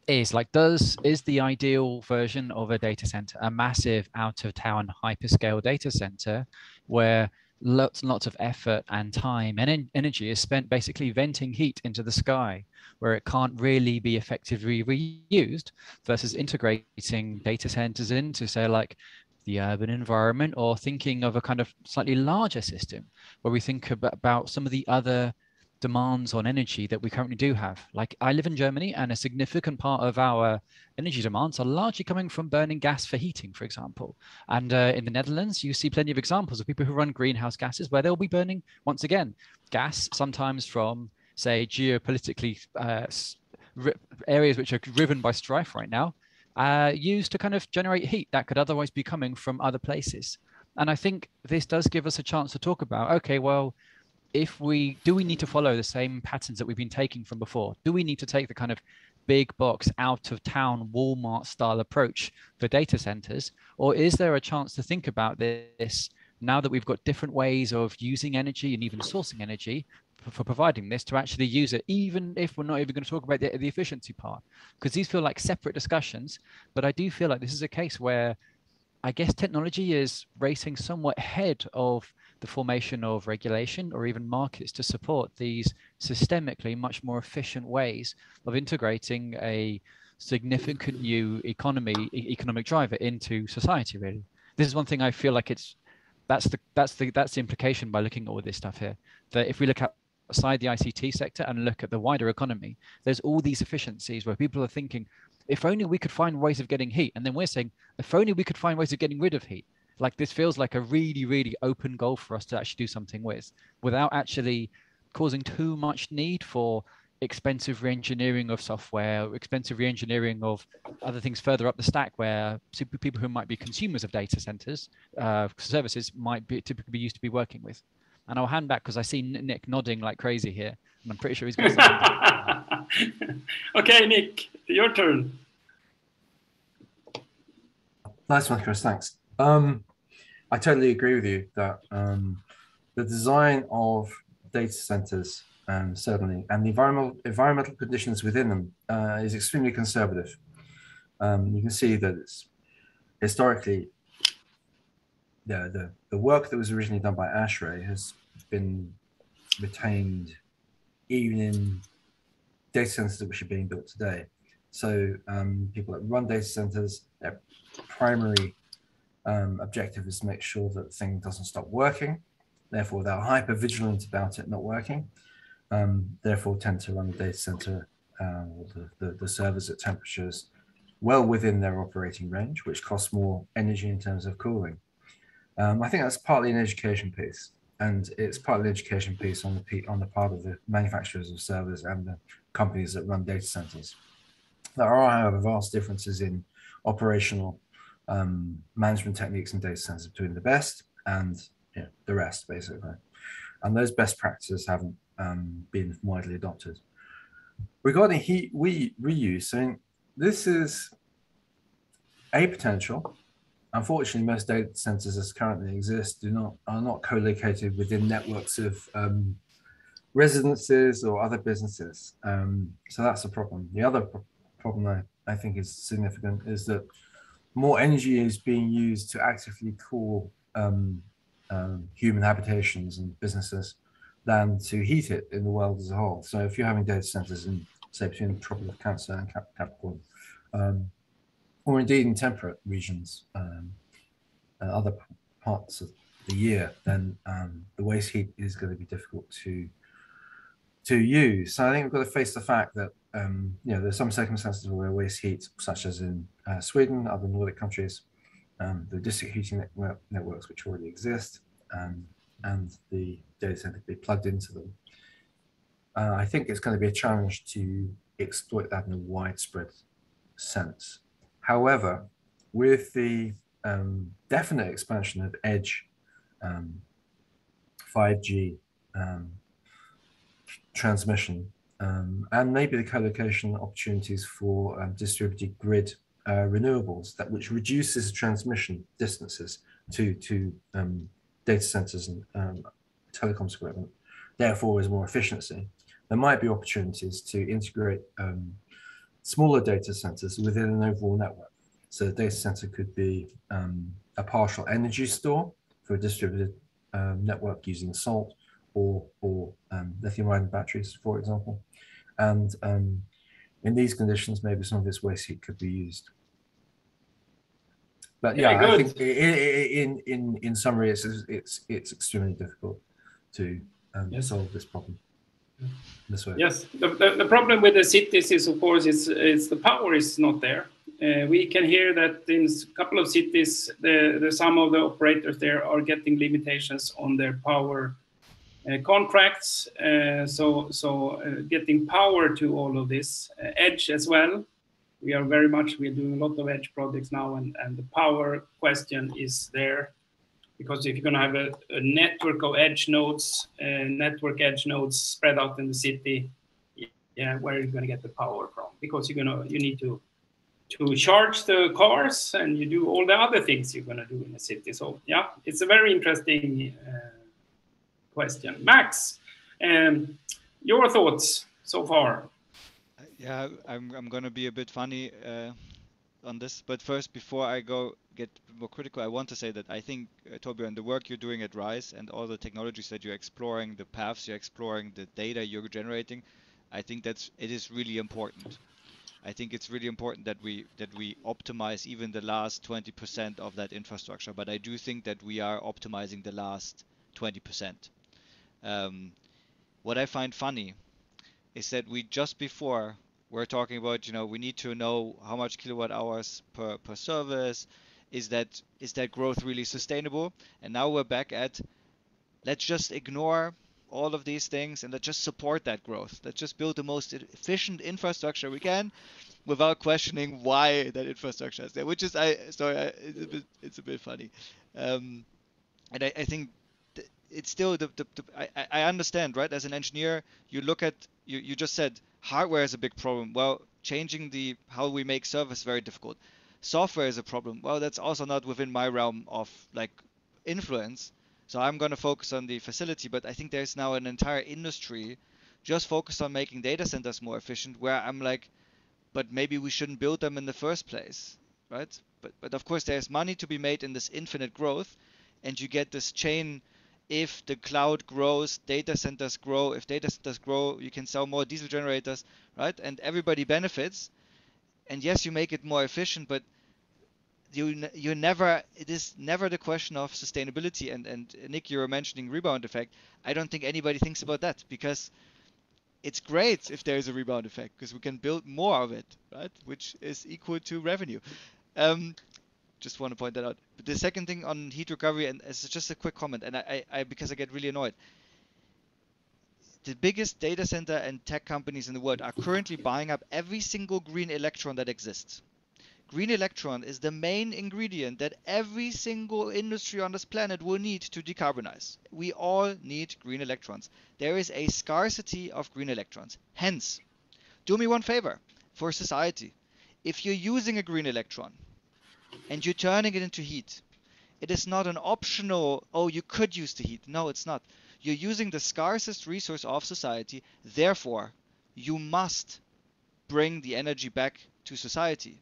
is. Like, is the ideal version of a data center a massive out-of-town hyperscale data center where lots and lots of effort and time and energy is spent basically venting heat into the sky where it can't really be effectively reused, versus integrating data centers into, say, like the urban environment, or thinking of a kind of slightly larger system where we think about some of the other demands on energy that we currently do have. Like, I live in Germany, and a significant part of our energy demands are largely coming from burning gas for heating, for example. And in the Netherlands, you see plenty of examples of people who run greenhouse gases where they'll be burning, once again, gas, sometimes from, say, geopolitically areas which are riven by strife right now, used to kind of generate heat that could otherwise be coming from other places. And I think this does give us a chance to talk about, okay, well, do we need to follow the same patterns that we've been taking from before? Do we need to take the kind of big box out of town Walmart style approach for data centers? Or is there a chance to think about this now that we've got different ways of using energy and even sourcing energy for providing this, to actually use it, even if we're not even going to talk about the efficiency part? Because these feel like separate discussions, but I do feel like this is a case where I guess technology is racing somewhat ahead of the formation of regulation or even markets to support these systemically much more efficient ways of integrating a significant new economic driver into society. Really, this is one thing I feel like that's the implication by looking at all this stuff here. That if we look outside the ICT sector and look at the wider economy, there's all these efficiencies where people are thinking, if only we could find ways of getting heat, and then we're saying, if only we could find ways of getting rid of heat. Like, this feels like a really, really open goal for us to actually do something with, without actually causing too much need for expensive re-engineering of software, expensive re-engineering of other things further up the stack, where people who might be consumers of data centers services might be typically be used to be working with. And I'll hand back because I see Nick nodding like crazy here, and I'm pretty sure he's going to say something. Okay, Nick, your turn. Nice one, Chris. Thanks. I totally agree with you that the design of data centers, certainly, and the environmental conditions within them is extremely conservative. You can see that it's historically the work that was originally done by ASHRAE has been retained even in data centers which are being built today. So people that run data centers, their primary objective is to make sure that the thing doesn't stop working. Therefore, they're hyper vigilant about it not working. Therefore, tend to run the data center or the servers at temperatures well within their operating range, which costs more energy in terms of cooling. I think that's partly an education piece, and it's partly an education piece on the part of the manufacturers of servers and the companies that run data centers. There are, however, vast differences in operational management techniques in data centers between the best and the rest, basically. And those best practices haven't been widely adopted. Regarding heat reuse, I mean, this is a potential. Unfortunately, most data centers as currently exist are not co-located within networks of residences or other businesses. So that's a problem. The other problem I think is significant is that more energy is being used to actively cool human habitations and businesses than to heat it in the world as a whole. So if you're having data centers in, say, between the Tropic of Cancer and Capricorn, or indeed in temperate regions, other parts of the year, then the waste heat is going to be difficult to use. So I think we've got to face the fact that there's some circumstances where waste heat, such as in Sweden, other Nordic countries, the district heating networks which already exist, and the data center be plugged into them. I think it's going to be a challenge to exploit that in a widespread sense. However, with the definite expansion of edge 5G transmission, and maybe the co-location opportunities for distributed grid renewables, which reduces transmission distances to data centers and telecoms equipment, therefore is more efficiency. There might be opportunities to integrate smaller data centers within an overall network. So the data center could be a partial energy store for a distributed network using salt or lithium-ion batteries, for example. And in these conditions, maybe some of this waste heat could be used. But yeah, I think in summary, it's extremely difficult to solve this problem this way. Yes, the problem with the cities is, of course, it's the power is not there. We can hear that in a couple of cities, some of the operators there are getting limitations on their power contracts. So getting power to all of this, edge as well. We're doing a lot of edge projects now, and the power question is there. Because if you're going to have a network of edge nodes, spread out in the city, yeah, where are you going to get the power from? Because you need to charge the cars, and you do all the other things you're going to do in the city. So yeah, it's a very interesting question. Max, your thoughts so far? Yeah, I'm going to be a bit funny on this, but first, before I get more critical, I want to say that I think, Torbjörn, the work you're doing at RISE and all the technologies that you're exploring, the paths you're exploring, the data you're generating, I think it is really important. I think it's really important that we optimize even the last 20% of that infrastructure, but I do think that we are optimizing the last 20%. What I find funny is that we're talking about, we need to know how much kilowatt hours per service. Is that growth really sustainable? And now we're back at, let's just ignore all of these things and let's just support that growth. Let's just build the most efficient infrastructure we can without questioning why that infrastructure is there, which is, it's a bit funny. And I think it's still I understand, right? As an engineer, you look at, you just said hardware is a big problem. Well, changing how we make service is very difficult. Software is a problem. Well, that's also not within my realm of influence. So I'm going to focus on the facility, but I think there's now an entire industry just focused on making data centers more efficient, where I'm like, but maybe we shouldn't build them in the first place, right? But of course there's money to be made in this infinite growth, and you get this chain. If the cloud grows, data centers grow. If data centers grow, you can sell more diesel generators, right? And everybody benefits. And yes, you make it more efficient, but it is never the question of sustainability. And Nick, you were mentioning rebound effect. I don't think anybody thinks about that, because it's great if there is a rebound effect, because we can build more of it, right? Which is equal to revenue. Just want to point that out. But the second thing on heat recovery, and it's just a quick comment, and I because I get really annoyed. The biggest data center and tech companies in the world are currently buying up every single green electron that exists. Green electron is the main ingredient that every single industry on this planet will need to decarbonize. We all need green electrons. There is a scarcity of green electrons. Hence, do me one favor for society. If you're using a green electron and you're turning it into heat, it is not an optional, oh, you could use the heat. No, it's not. You're using the scarcest resource of society. Therefore, you must bring the energy back to society.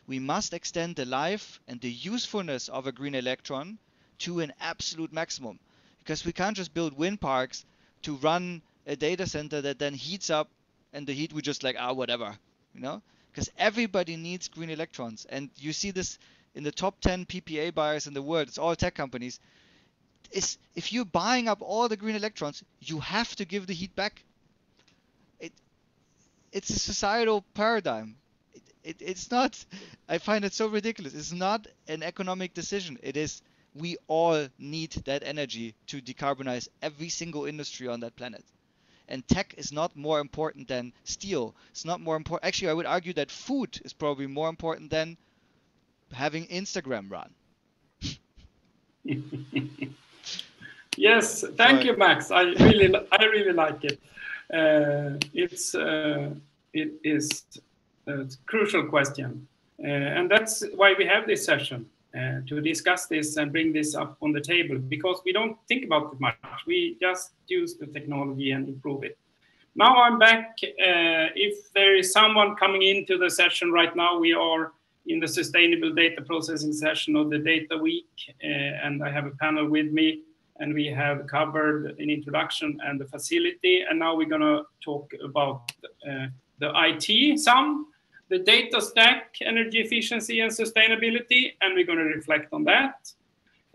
We must extend the life and the usefulness of a green electron to an absolute maximum, because we can't just build wind parks to run a data center that then heats up, and the heat we just whatever, because everybody needs green electrons. And you see this in the top 10 PPA buyers in the world. It's all tech companies. If you're buying up all the green electrons, you have to give the heat back. It's a societal paradigm. It's not, I find it so ridiculous. It's not an economic decision. It is, we all need that energy to decarbonize every single industry on that planet. And tech is not more important than steel. It's not more important. Actually, I would argue that food is probably more important than having Instagram run. Yes, thank you, Max. I really like it. It is a crucial question, and that's why we have this session to discuss this and bring this up on the table, because we don't think about it much. We just use the technology and improve it. Now I'm back. If there is someone coming into the session right now, we are in the Sustainable Data Processing session of the Data Week, and I have a panel with me, and we have covered an introduction and the facility, and now we're going to talk about the IT, the data stack, energy efficiency and sustainability, and we're going to reflect on that.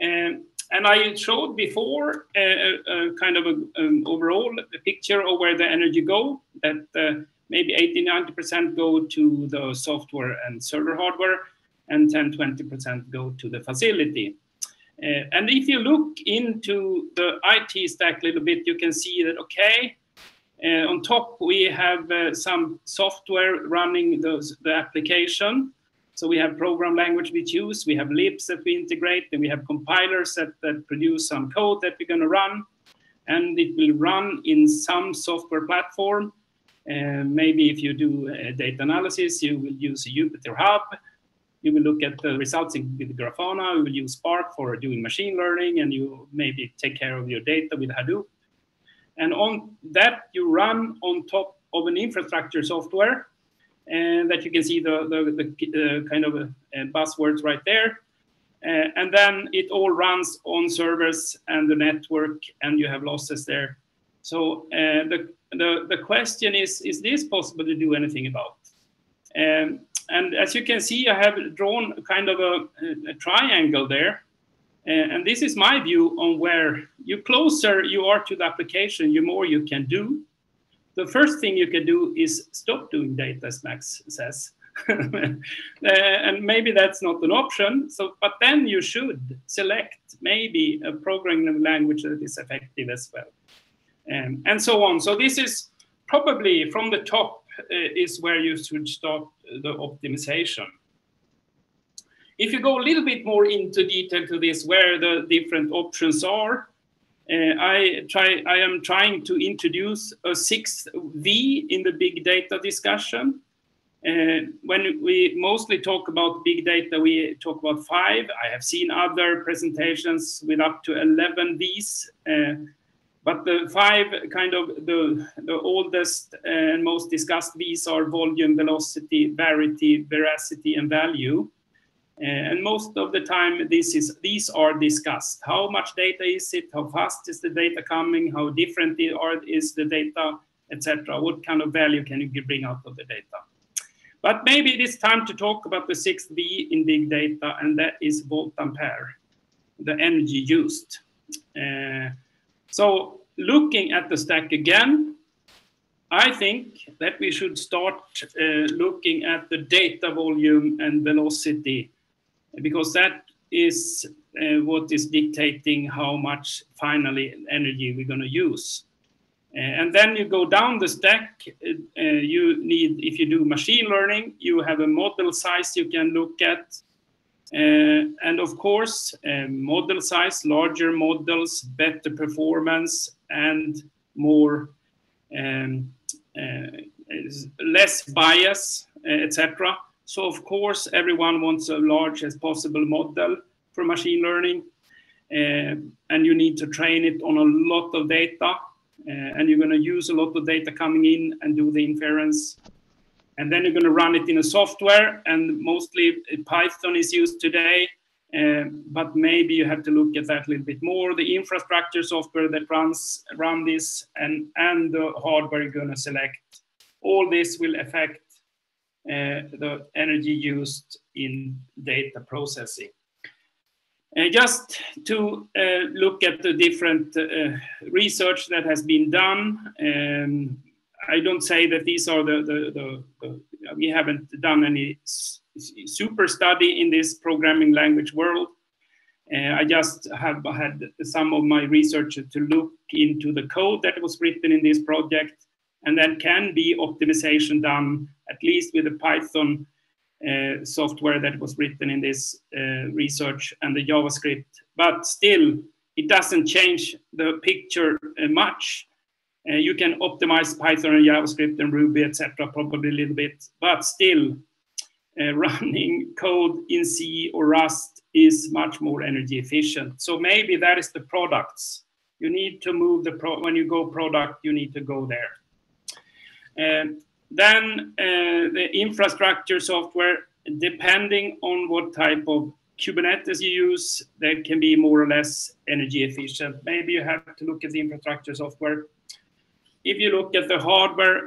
And I showed before kind of an overall picture of where the energy go, that maybe 80–90% go to the software and server hardware, and 10–20% go to the facility. And if you look into the IT stack a little bit, you can see that, okay, on top we have some software running the application. So we have program language we choose, we have libs that we integrate, and we have compilers that produce some code that we're going to run. And it will run in some software platform. Maybe if you do data analysis, you will use a Jupyter Hub. You will look at the results with Grafana. You will use Spark for doing machine learning, and you maybe take care of your data with Hadoop. And on that, you run on top of an infrastructure software, and that you can see the kind of buzzwords right there. And then it all runs on servers and the network, and you have losses there. So the question is this possible to do anything about? And as you can see, I have drawn kind of a triangle there. And this is my view on where you closer you are to the application, the more you can do. The first thing you can do is stop doing data, as Max says. And maybe that's not an option. So, but then you should select maybe a programming language that is effective as well. And so on. So this is probably from the top is where you should start the optimization. If you go a little bit more into detail to this, where the different options are, I am trying to introduce a 6th V in the big data discussion. When we mostly talk about big data, we talk about 5. I have seen other presentations with up to 11 Vs. But the 5 kind of the oldest and most discussed V's are volume, velocity, verity, veracity, and value. And most of the time, these are discussed. How much data is it? How fast is the data coming? How different is the data, etc.? What kind of value can you bring out of the data? But maybe it is time to talk about the 6th V in big data, and that is volt ampere, the energy used. So looking at the stack again, I think that we should start looking at the data volume and velocity, because that is what is dictating how much finally energy we're going to use. And then you go down the stack, you need, if you do machine learning, you have a model size you can look at. And of course, model size, larger models, better performance, and more less bias, etc. So of course, everyone wants a large as possible model for machine learning, and you need to train it on a lot of data, and you're going to use a lot of data coming in and do the inference. And then you're going to run it in a software, and mostly Python is used today, but maybe you have to look at that a little bit more. The infrastructure software that run this and the hardware you're going to select, all this will affect the energy used in data processing. Just to look at the different research that has been done, I don't say that these are we haven't done any super study in this programming language world, I just have had some of my researchers to look into the code that was written in this project, and then can be optimization done, at least with the Python software that was written in this research and the JavaScript. But still, it doesn't change the picture much. You can optimize Python and JavaScript and Ruby, etc., probably a little bit, but still, running code in C or Rust is much more energy efficient. So maybe that is the products. You need to move when you go product, you need to go there. Then the infrastructure software, depending on what type of Kubernetes you use, that can be more or less energy efficient. Maybe you have to look at the infrastructure software. If you look at the hardware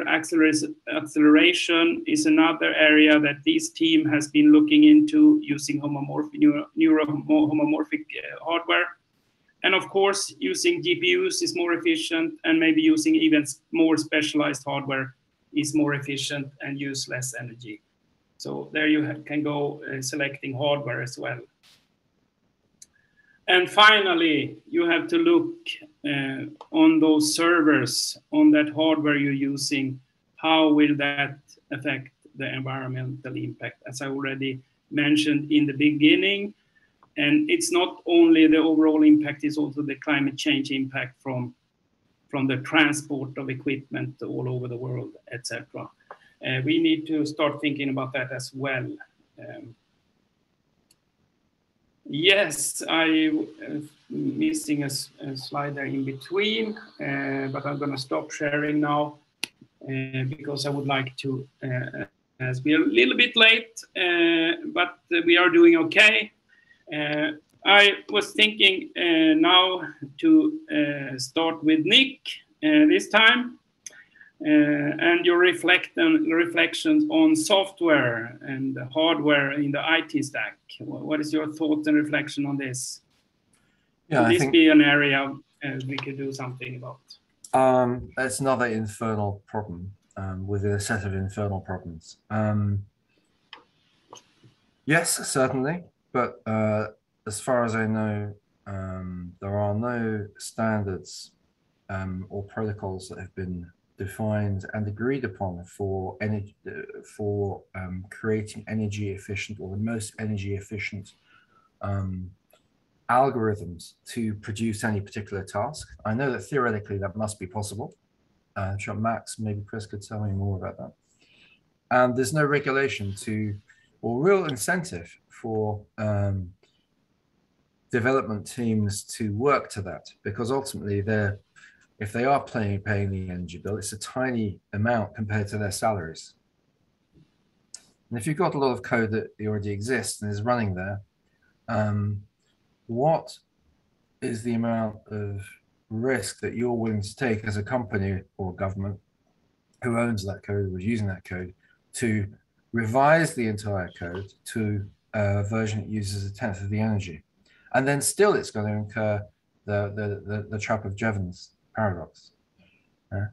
acceleration is another area that this team has been looking into, using homomorphic hardware. And of course, using GPUs is more efficient, and maybe using even more specialized hardware is more efficient and use less energy. So there you can go selecting hardware as well. And finally, you have to look on those servers, on that hardware you're using. How will that affect the environmental impact? As I already mentioned in the beginning, and it's not only the overall impact, it's also the climate change impact from the transport of equipment all over the world, etc. We need to start thinking about that as well. Yes, I'm missing a slide there in between, but I'm going to stop sharing now because I would like to, as we are a little bit late, but we are doing okay. I was thinking now to start with Nick this time, and your reflections on software and hardware in the IT stack. What is your thoughts and reflection on this? Yeah, Would this be an area we could do something about? It's another infernal problem within a set of infernal problems. Yes, certainly, but as far as I know, there are no standards or protocols that have been defined and agreed upon for energy, creating energy efficient, or the most energy efficient algorithms to produce any particular task. I know that theoretically that must be possible. I'm sure Max, maybe Chris could tell me more about that. And there's no regulation or real incentive for development teams to work to that, because ultimately if they are paying the energy bill, it's a tiny amount compared to their salaries. And if you've got a lot of code that already exists and is running there, what is the amount of risk that you're willing to take as a company or government who owns that code or is using that code to revise the entire code to a version that uses 1/10 of the energy? And then still it's going to incur the trap of Jevons paradox. And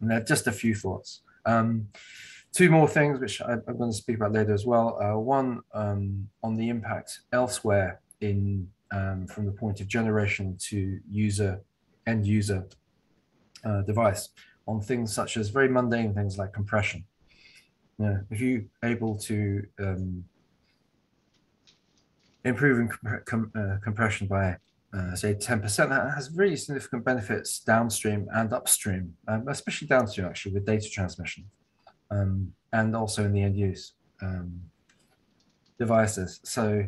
there are just a few thoughts. Two more things which I'm going to speak about later as well. One on the impact elsewhere from the point of generation to end user device, on things such as very mundane things like compression. If you're able to improve compression by say 10%, that has really significant benefits downstream and upstream, especially downstream actually with data transmission, and also in the end use devices. So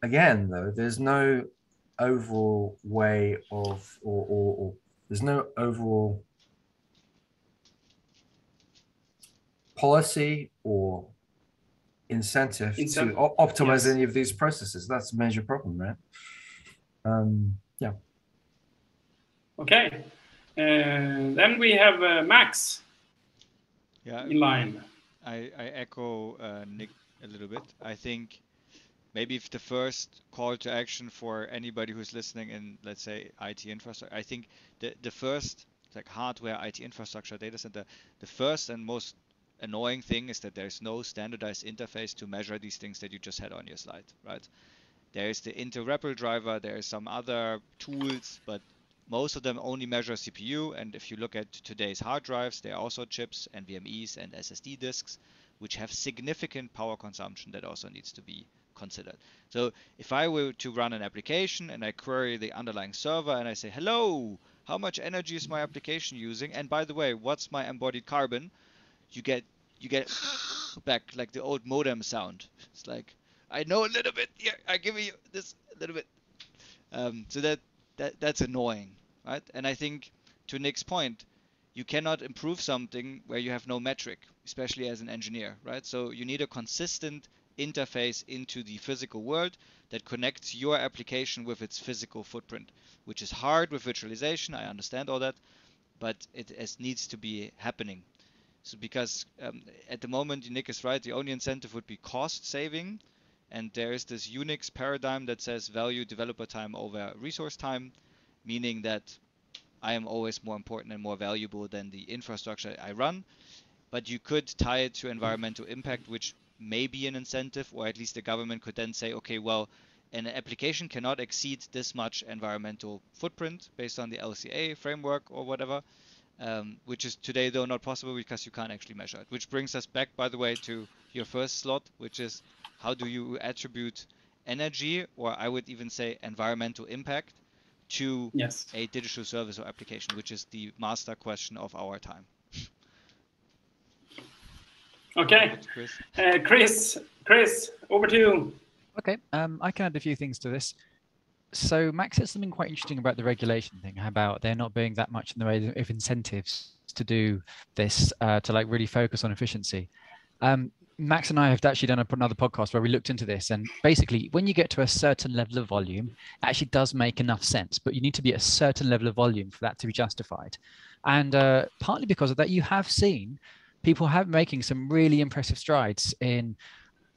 again, though, there's no overall way of, or there's no overall policy or incentive to optimize any of these processes. That's a major problem, right? Yeah. Okay. Then we have Max in line. I echo Nick a little bit. I think maybe if the first call to action for anybody who's listening in, let's say, IT infrastructure, I think the first, like hardware, IT infrastructure, data center, the first and most annoying thing is that there's no standardized interface to measure these things that you just had on your slide, right? There is the inter-REPL driver, there are some other tools, but most of them only measure CPU. And if you look at today's hard drives, there are also chips, NVMEs and SSD disks, which have significant power consumption that also needs to be considered. So if I were to run an application and I query the underlying server and I say, hello, how much energy is my application using? And by the way, what's my embodied carbon? You get back like the old modem sound. It's like, I know a little bit. Yeah, I give you this a little bit. So that's annoying, right? And I think to Nick's point, you cannot improve something where you have no metric, especially as an engineer, right? So you need a consistent interface into the physical world that connects your application with its physical footprint, which is hard with virtualization. I understand all that, but it needs to be happening. So because at the moment, Nick is right, the only incentive would be cost saving. And there is this Unix paradigm that says value developer time over resource time, meaning that I am always more important and more valuable than the infrastructure I run. But you could tie it to environmental impact, which may be an incentive, or at least the government could then say, okay, well, an application cannot exceed this much environmental footprint based on the LCA framework or whatever, which is today, though, not possible because you can't actually measure it. Which brings us back, by the way, to your first slot, which is how do you attribute energy, or I would even say environmental impact, to a digital service or application, which is the master question of our time. Okay, Chris, over to you. Okay, I can add a few things to this. So Max said something quite interesting about the regulation thing, about there not being that much in the way of incentives to do this, to like really focus on efficiency. Max and I have actually done another podcast where we looked into this, and basically when you get to a certain level of volume, it actually does make enough sense, but you need to be at a certain level of volume for that to be justified. And partly because of that, you have seen people making some really impressive strides in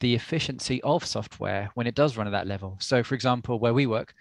the efficiency of software when it does run at that level. So for example, where we work,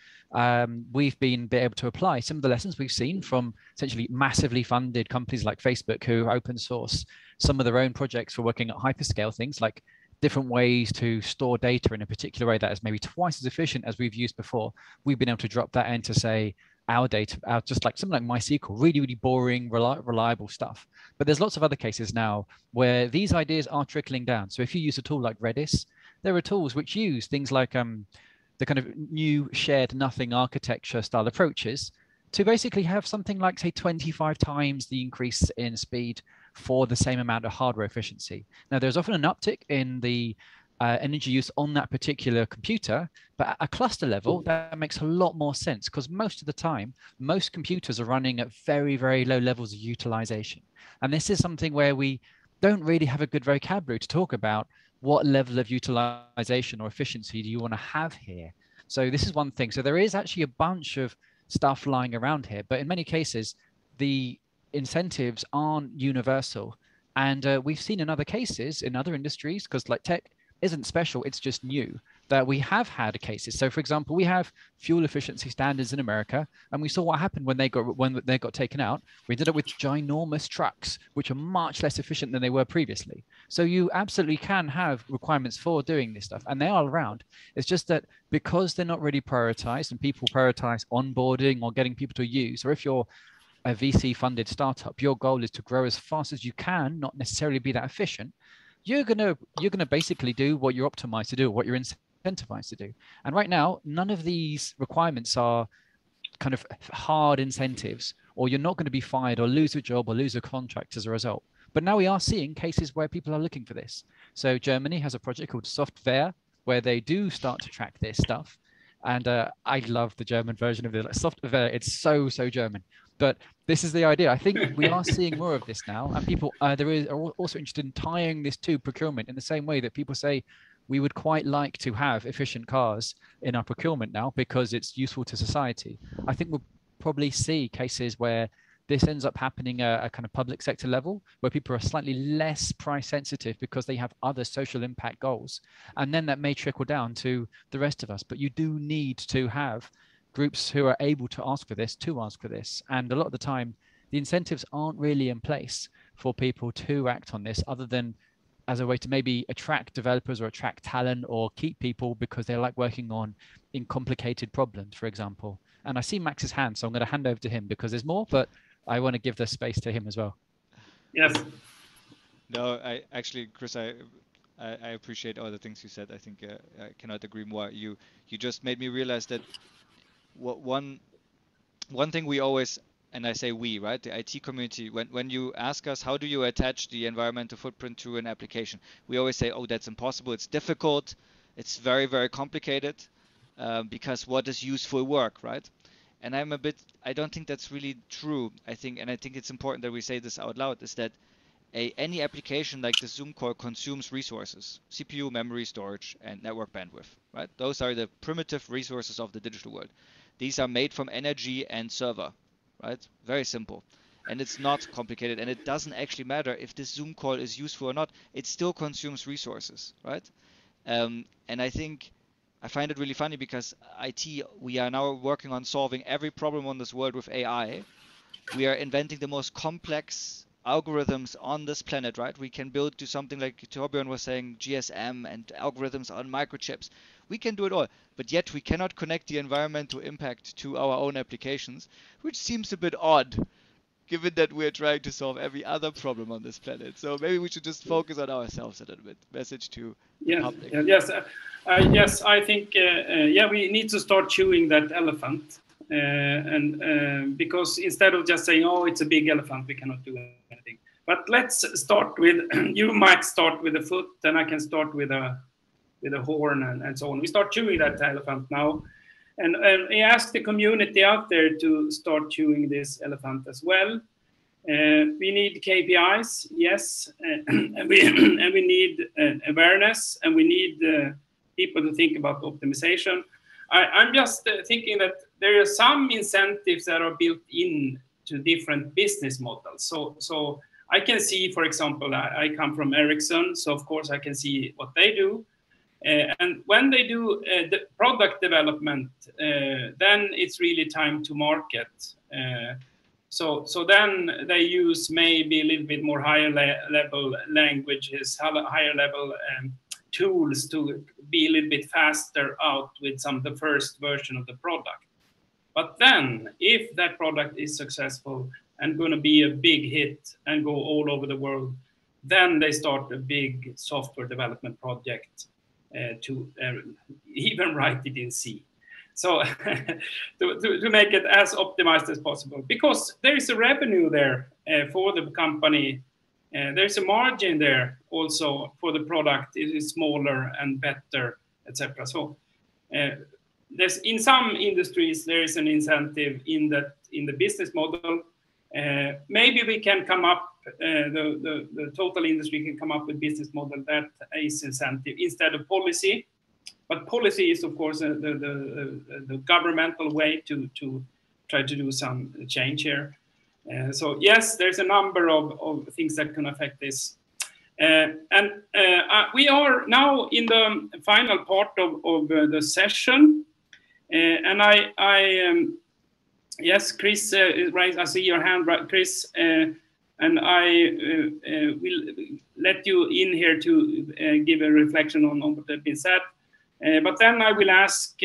we've been able to apply some of the lessons we've seen from essentially massively funded companies like Facebook, who open source some of their own projects for working at hyperscale things, like different ways to store data in a particular way that is maybe twice as efficient as we've used before. We've been able to drop that into, say, our data, just like something like MySQL, really, really boring, reliable stuff. But there's lots of other cases now where these ideas are trickling down. So if you use a tool like Redis, there are tools which use things like the kind of new shared nothing architecture style approaches to basically have something like, say, 25 times the increase in speed for the same amount of hardware efficiency. Now, there's often an uptick in the energy use on that particular computer, but at a cluster level, that makes a lot more sense, because most of the time, most computers are running at very, very low levels of utilization. And this is something where we don't really have a good vocabulary to talk about what level of utilization or efficiency do you want to have here. So this is one thing. So there is actually a bunch of stuff lying around here, but in many cases, the incentives aren't universal. And we've seen in other cases, in other industries, because like tech isn't special, it's just new, that we have had cases. So for example, we have fuel efficiency standards in America, and we saw what happened when they got taken out. We did it with ginormous trucks, which are much less efficient than they were previously. So you absolutely can have requirements for doing this stuff, and they are around. It's just that because they're not really prioritized, and people prioritize onboarding or getting people to use, or if you're a VC funded startup, your goal is to grow as fast as you can, not necessarily be that efficient, you're gonna basically do what you're optimized to do, what you're incentivized to do. And right now, none of these requirements are kind of hard incentives, or you're not going to be fired or lose a job or lose a contract as a result. But now we are seeing cases where people are looking for this. So Germany has a project called Software, where they do start to track this stuff. And I love the German version of it. Like Software, it's so German. But this is the idea. I think we are seeing more of this now, and people are also interested in tying this to procurement in the same way that people say we would quite like to have efficient cars in our procurement now because it's useful to society. I think we'll probably see cases where this ends up happening at a kind of public sector level, where people are slightly less price sensitive because they have other social impact goals. And then that may trickle down to the rest of us. But you do need to have groups who are able to ask for this, and a lot of the time the incentives aren't really in place for people to act on this, other than as a way to maybe attract developers or attract talent or keep people because they like working on in complicated problems, for example. And I see Max's hand, so I'm going to hand over to him because there's more, but I want to give the space to him as well. Yes. No, I actually, Chris, I appreciate all the things you said. I think I cannot agree more. You just made me realize that one thing we always, and I say we, right, the IT community, when you ask us how do you attach the environmental footprint to an application, we always say, oh, that's impossible. It's difficult. It's very, very complicated because what is useful work, right? And I don't think that's really true. I think it's important that we say this out loud, is that any application like the Zoom call consumes resources, CPU, memory, storage, and network bandwidth, right? Those are the primitive resources of the digital world. These are made from energy and server, right? Very simple. And it's not complicated, and it doesn't actually matter if this Zoom call is useful or not. It still consumes resources, right? And I find it really funny because IT, we are now working on solving every problem on this world with AI. We are inventing the most complex algorithms on this planet, right? We can do something like Torbjörn was saying, GSM and algorithms on microchips. We can do it all, but yet we cannot connect the environmental impact to our own applications, which seems a bit odd, given that we're trying to solve every other problem on this planet. So maybe we should just focus on ourselves a little bit. Message to the public. Yes, yes, I think, we need to start chewing that elephant. Because instead of just saying, oh, it's a big elephant, we cannot do anything. But let's start with, you might start with a foot, then I can start with a horn and so on. We start chewing that elephant now. And I ask the community out there to start chewing this elephant as well. We need KPIs, yes, and we need awareness, and we need people to think about optimization. I'm just thinking that there are some incentives that are built in to different business models. So I can see, for example, I come from Ericsson, so of course I can see what they do. And when they do the product development, then it's really time to market. So then they use maybe a little bit more higher level languages, higher level tools to be a little bit faster out with the first version of the product. But then, if that product is successful and going to be a big hit and go all over the world, then they start a big software development project to even write it in C. So to make it as optimized as possible, because there is a revenue there for the company. There's a margin there also for the product. It is smaller and better, etc. So there's in some industries there is an incentive in the business model. Maybe we can come up, the total industry can come up with business model that is incentive instead of policy. But policy is of course the governmental way to try to do some change here. So yes, there's a number of things that can affect this. We are now in the final part of the session. Yes, Chris, right, I see your hand, right, Chris, and I will let you in here to give a reflection on what has been said. But then I will ask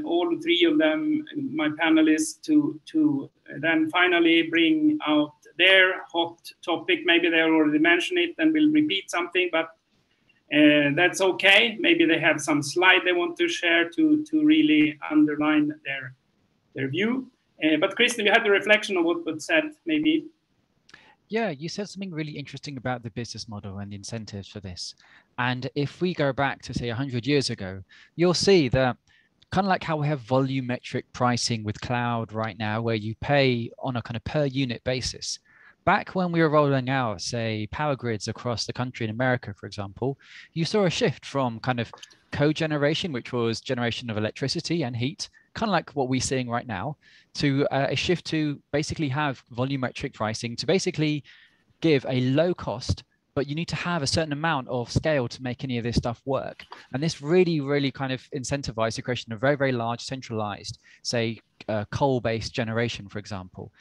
all three of them, my panelists, to then finally bring out their hot topic. Maybe they already mentioned it and will repeat something, but that's okay. Maybe they have some slide they want to share to really underline their view. But Kristen, you had the reflection of what was said, maybe. Yeah, you said something really interesting about the business model and the incentives for this. And if we go back to say 100 years ago, you'll see that kind of like how we have volumetric pricing with cloud right now, where you pay on a kind of per unit basis. Back when we were rolling out, say, power grids across the country in America, for example, you saw a shift from kind of cogeneration, which was generation of electricity and heat, kind of like what we're seeing right now, to a shift to basically have volumetric pricing to basically give a low cost, but you need to have a certain amount of scale to make any of this stuff work. And this really, really kind of incentivized the creation of very, very large centralized, say, coal-based generation, for example.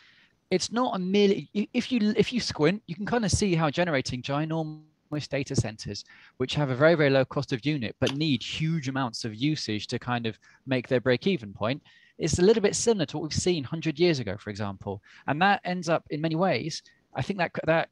It's not a merely, if you squint, you can kind of see how generating ginormous most data centers, which have a very, very low cost of unit, but need huge amounts of usage to kind of make their break-even point, is a little bit similar to what we've seen 100 years ago, for example. And that ends up, in many ways, I think that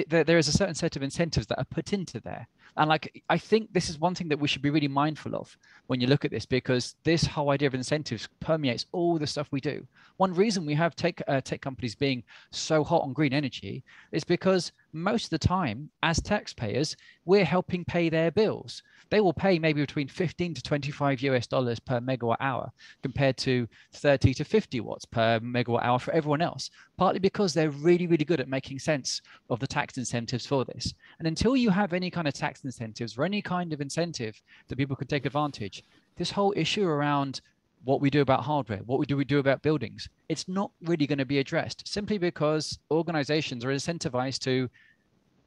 there is a certain set of incentives that are put into there. And like, I think this is one thing that we should be really mindful of when you look at this, because this whole idea of incentives permeates all the stuff we do. One reason we have tech companies being so hot on green energy is because most of the time, as taxpayers, we're helping pay their bills. They will pay maybe between 15 to 25 US dollars per megawatt hour compared to 30 to 50 watts per megawatt hour for everyone else, partly because they're really, really good at making sense of the tax incentives for this. And until you have any kind of tax incentives or any kind of incentive that people can take advantage, this whole issue around what we do about hardware, what we do about buildings, it's not really going to be addressed, simply because organizations are incentivized to,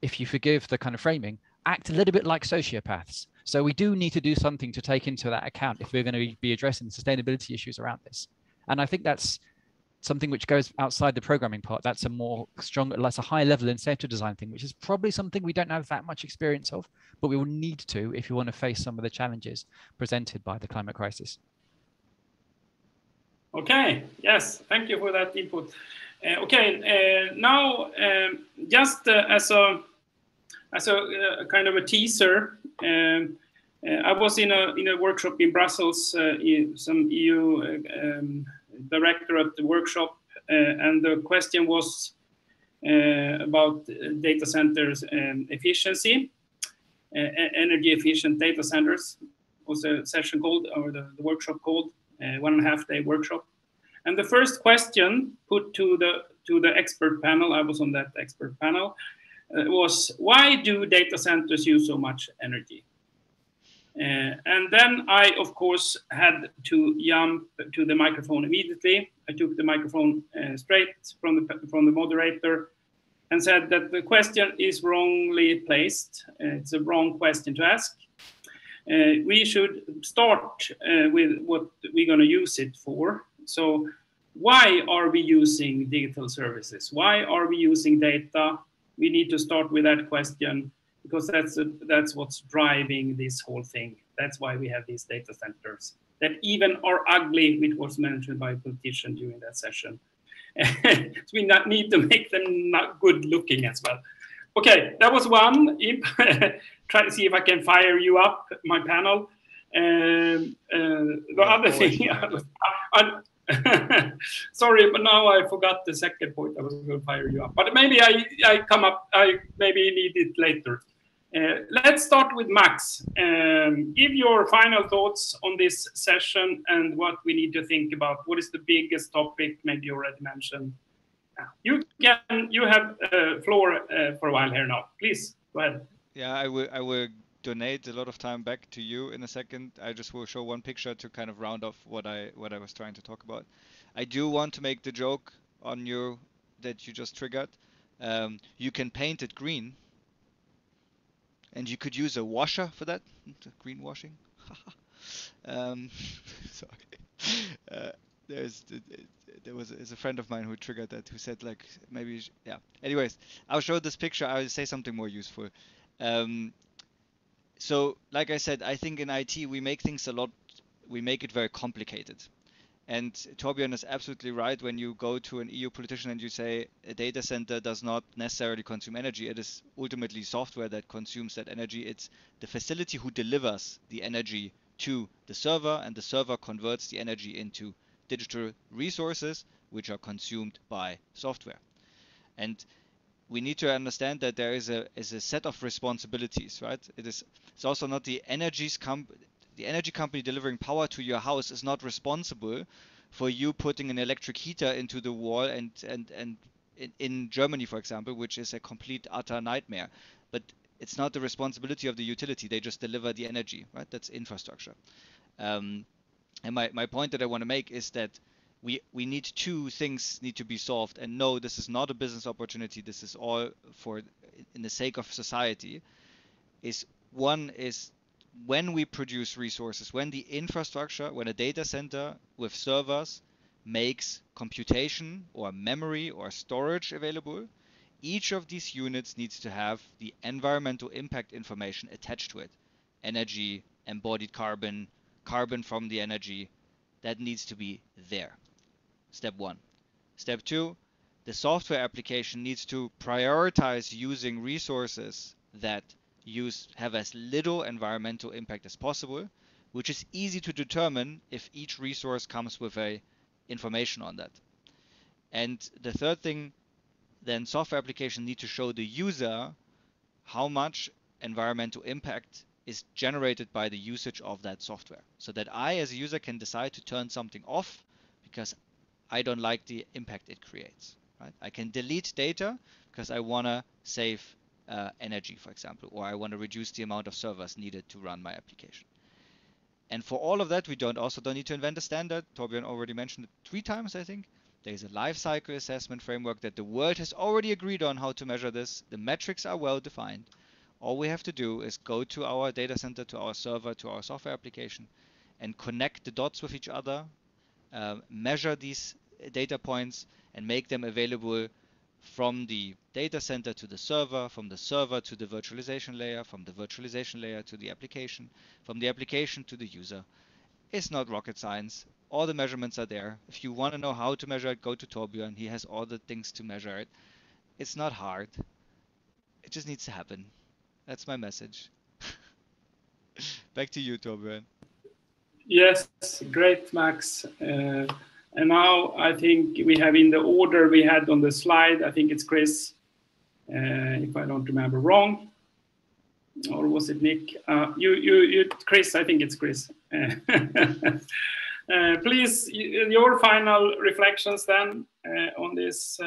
if you forgive the kind of framing, act a little bit like sociopaths. So we do need to do something to take into that account if we're going to be addressing sustainability issues around this. And I think that's something which goes outside the programming part. That's a more strong, that's a high level incentive design thing, which is probably something we don't have that much experience of, but we will need to if you want to face some of the challenges presented by the climate crisis. Okay, yes, thank you for that input. Now, just as a kind of a teaser, I was in a workshop in Brussels, some EU director at the workshop, and the question was about data centers and efficiency, energy efficient data centers was a session called, or the workshop called, 1.5 day workshop. And the first question put to the expert panel, I was on that expert panel, was, why do data centers use so much energy? And then I, of course, had to jump to the microphone immediately. I took the microphone straight from the moderator and said that the question is wrongly placed. It's a wrong question to ask. We should start with what we're going to use it for. So why are we using digital services? Why are we using data? We need to start with that question, because that's what's driving this whole thing. That's why we have these data centers that even are ugly, which was mentioned by a politician during that session. So we need to make them not good looking as well. Okay, that was one. Try to see if I can fire you up, my panel. The other thing, sorry, but now I forgot the second point. I was going to fire you up, but maybe I maybe need it later. Let's start with Max. Give your final thoughts on this session and what we need to think about. What is the biggest topic? Maybe you already mentioned. You have floor for a while here now. Please go ahead. Yeah, I will donate a lot of time back to you in a second. I just will show one picture to kind of round off what I was trying to talk about. I do want to make the joke on you that you just triggered. You can paint it green, and you could use a washer for that, green washing. Sorry. There was a friend of mine who triggered that, who said, like, maybe, yeah. Anyways, I'll show this picture. I'll say something more useful. So, like I said, I think in IT we make things we make it very complicated. And Torbjörn is absolutely right. When you go to an EU politician and you say a data center does not necessarily consume energy, it is ultimately software that consumes that energy. It's the facility who delivers the energy to the server, and the server converts the energy into digital resources, which are consumed by software. And we need to understand that there is a set of responsibilities, right? It's also not the energy company delivering power to your house is not responsible for you putting an electric heater into the wall and in Germany, for example, which is a complete utter nightmare. But it's not the responsibility of the utility. They just deliver the energy, right? That's infrastructure. And my point that I want to make is that we need two things need to be solved. And no, this is not a business opportunity. This is all in the sake of society. One is when we produce resources, when the infrastructure, when a data center with servers makes computation or memory or storage available, each of these units needs to have the environmental impact information attached to it. Energy, embodied carbon, carbon from the energy, that needs to be there. Step one. Step two, the software application needs to prioritize using resources that have as little environmental impact as possible, which is easy to determine if each resource comes with a information on that. And the third thing, then software application need to show the user how much environmental impact is generated by the usage of that software, so that I as a user can decide to turn something off because I don't like the impact it creates. Right? I can delete data because I want to save energy, for example, or I want to reduce the amount of servers needed to run my application. And for all of that, we also don't need to invent a standard. Torbjörn already mentioned it 3 times, I think. There's a life cycle assessment framework that the world has already agreed on how to measure this. The metrics are well defined. All we have to do is go to our data center, to our server, to our software application, and connect the dots with each other, measure these data points, and make them available from the data center to the server, from the server to the virtualization layer, from the virtualization layer to the application, from the application to the user. It's not rocket science. All the measurements are there. If you want to know how to measure it, go to Torbjörn. He has all the things to measure it. It's not hard. It just needs to happen. That's my message. Back to you, Torbjörn. Yes, great, Max. And now I think we have in the order we had on the slide, I think it's Chris, if I don't remember wrong. Or was it Nick? Chris, I think it's Chris. Please, your final reflections then on this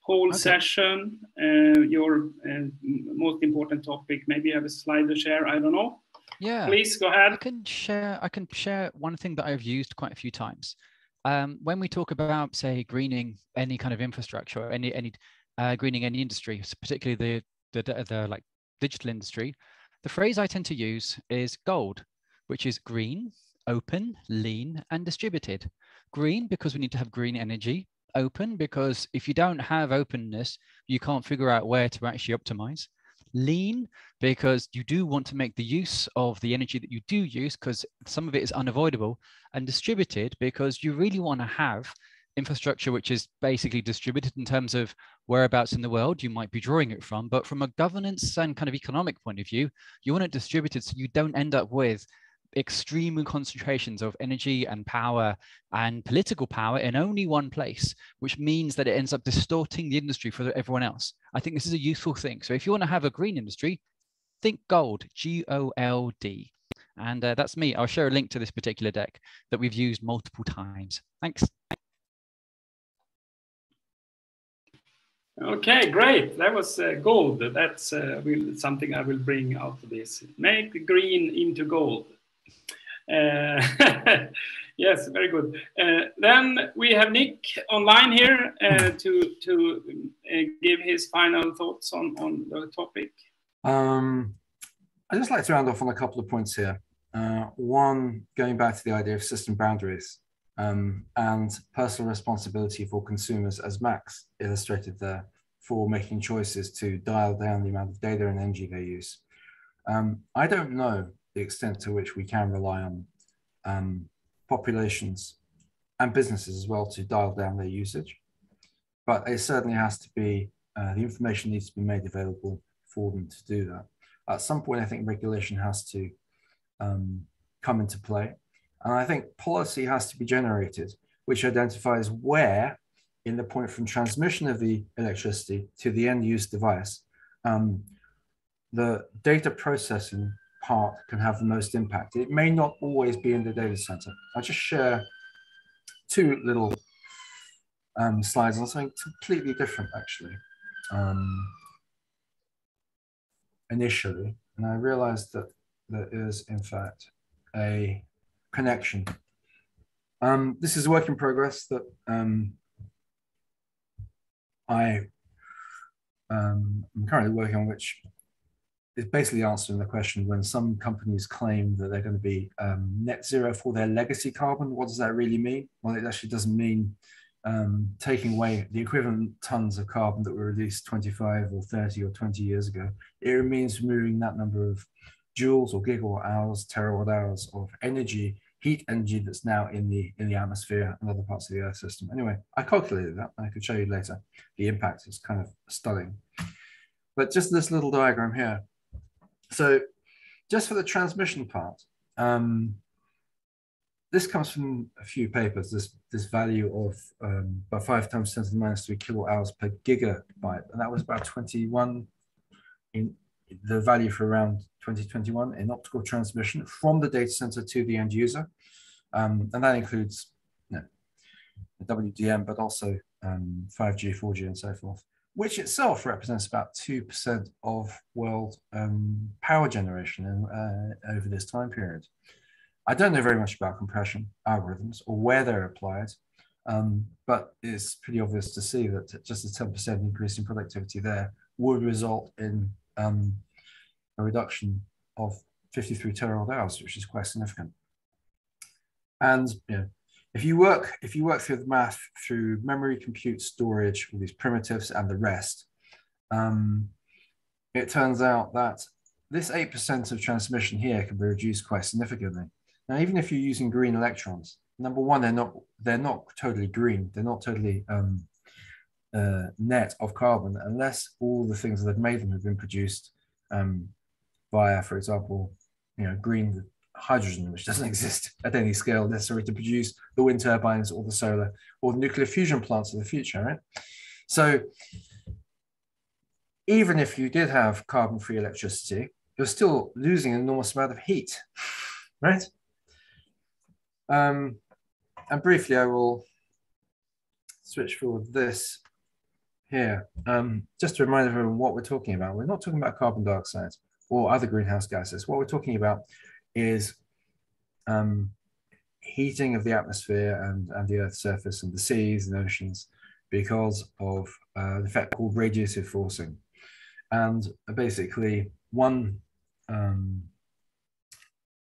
whole session, your most important topic. Maybe you have a slide to share, I don't know. Yeah, please go ahead. I can share one thing that I've used quite a few times. When we talk about, say, greening any kind of infrastructure or any greening any industry, particularly the like digital industry, the phrase I tend to use is GOLD, which is green, open, lean, and distributed. Green because we need to have green energy. Open because if you don't have openness, you can't figure out where to actually optimize. Lean because you do want to make the use of the energy that you do use because some of it is unavoidable. And distributed because you really want to have infrastructure which is basically distributed in terms of whereabouts in the world you might be drawing it from. But from a governance and kind of economic point of view, you want it distributed so you don't end up with extreme concentrations of energy and power and political power in only one place, which means that it ends up distorting the industry for everyone else. I think this is a useful thing. So if you want to have a green industry, think GOLD, G-O-L-D. And that's me. I'll share a link to this particular deck that we've used multiple times. Thanks. Okay, great. That was gold. That's something I will bring out of this. Make green into gold. Yes, very good. Then we have Nick online here to give his final thoughts on the topic. I'd just like to round off on a couple of points here. One, going back to the idea of system boundaries and personal responsibility for consumers, as Max illustrated there, for making choices to dial down the amount of data and energy they use. I don't know the extent to which we can rely on populations and businesses as well to dial down their usage, but it certainly has to be, the information needs to be made available for them to do that. At some point, I think regulation has to come into play. And I think policy has to be generated, which identifies where in the point from transmission of the electricity to the end use device, the data processing part can have the most impact. It may not always be in the data center. I'll just share 2 little slides on something completely different, actually. Initially, and I realized that there is, in fact, a connection. This is a work in progress that I'm currently working on, which is basically answering the question when some companies claim that they're going to be net zero for their legacy carbon. What does that really mean? Well, it actually doesn't mean taking away the equivalent tons of carbon that were released 25 or 30 or 20 years ago, it means removing that number of joules or gigawatt hours, terawatt hours of energy, heat energy that's now in the atmosphere and other parts of the Earth system. Anyway, I calculated that. I could show you later. The impact is kind of stunning. But just this little diagram here. So just for the transmission part, this comes from a few papers, this value of about 5 times 10 to the minus 3 kilowatt hours per gigabyte. And that was about 21 in the value for around 2021 in optical transmission from the data center to the end user. And that includes the WDM, but also 5G, 4G, and so forth, which itself represents about 2% of world power generation over this time period. I don't know very much about compression algorithms or where they're applied, but it's pretty obvious to see that just a 10% increase in productivity there would result in a reduction of 53 terawatt hours, which is quite significant. And if you work through the math through memory, compute, storage, all these primitives, and the rest, it turns out that this 8% of transmission here can be reduced quite significantly. Now, even if you're using green electrons, number one, they're not totally green. They're not totally net of carbon, unless all the things that have made them have been produced via, for example, green hydrogen, which doesn't exist at any scale necessary to produce the wind turbines or the solar or the nuclear fusion plants of the future, right? So even if you did have carbon-free electricity, you're still losing an enormous amount of heat, right? And briefly, I will switch forward this here. Just to remind everyone what we're talking about. We're not talking about carbon dioxide or other greenhouse gases. What we're talking about is heating of the atmosphere and the Earth's surface and the seas and oceans because of the effect called radiative forcing. And basically, 1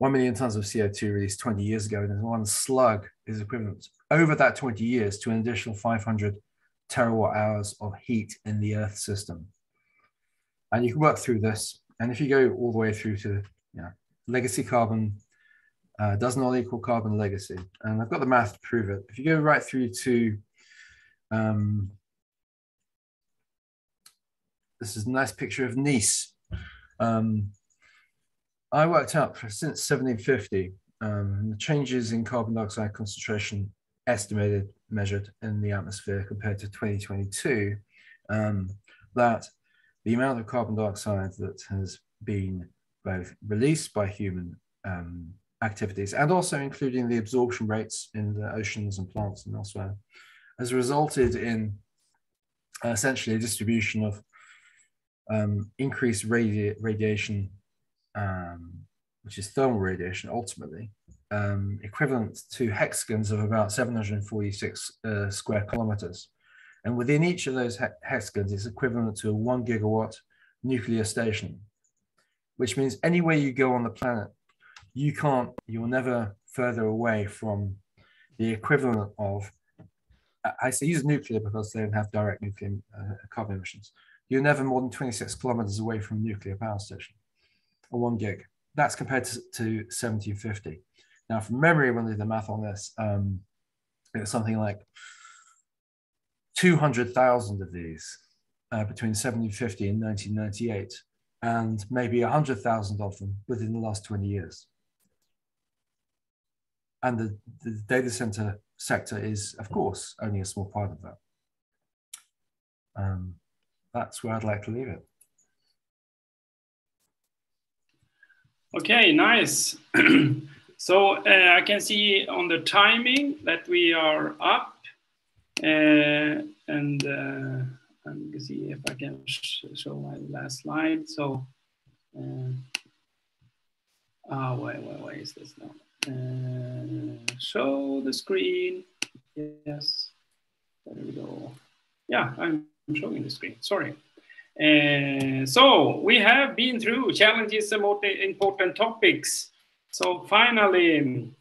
million tons of CO2 released 20 years ago, and one slug is equivalent over that 20 years to an additional 500 terawatt hours of heat in the Earth system. And you can work through this. And if you go all the way through to legacy carbon does not equal carbon legacy. And I've got the math to prove it. If you go right through to, this is a nice picture of Nice. I worked out since 1750, the changes in carbon dioxide concentration estimated, measured in the atmosphere compared to 2022, that the amount of carbon dioxide that has been both released by human activities and also including the absorption rates in the oceans and plants and elsewhere has resulted in essentially a distribution of increased radiation, which is thermal radiation ultimately, equivalent to hexagons of about 746 square kilometers. And within each of those hexagons is equivalent to a 1 gigawatt nuclear station, which means anywhere you go on the planet, you're never further away from the equivalent of, I say use nuclear because they don't have direct nuclear carbon emissions. You're never more than 26 kilometers away from a nuclear power station, or 1 gig. That's compared to 1750. Now, from memory, when we did the math on this, it was something like 200,000 of these between 1750 and 1998, and maybe 100,000 of them within the last 20 years. And the data center sector is, of course, only a small part of that. That's where I'd like to leave it. Okay, nice. So I can see on the timing that we are up, and I'm going to see if I can show my last slide. So, where is this now? Show the screen. Yes, there we go. Yeah, I'm showing the screen. Sorry. So we have been through challenges and important topics. So finally,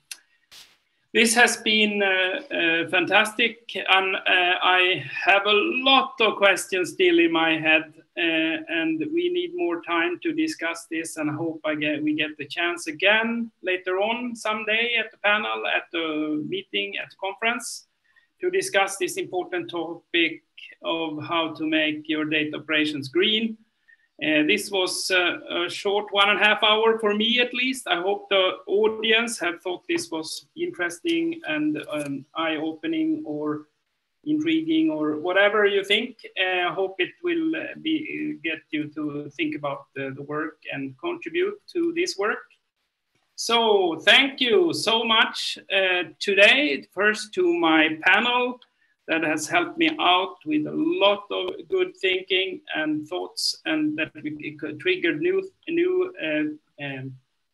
This has been fantastic, and I have a lot of questions still in my head, and we need more time to discuss this, and I hope we get the chance again later on someday at the panel, at the meeting, at the conference, to discuss this important topic of how to make your data operations green. This was a short 1.5 hours for me, at least. I hope the audience have thought this was interesting and eye-opening or intriguing or whatever you think. I hope it will get you to think about the work and contribute to this work. So thank you so much today. First to my panel that has helped me out with a lot of good thinking and thoughts, and that we could trigger new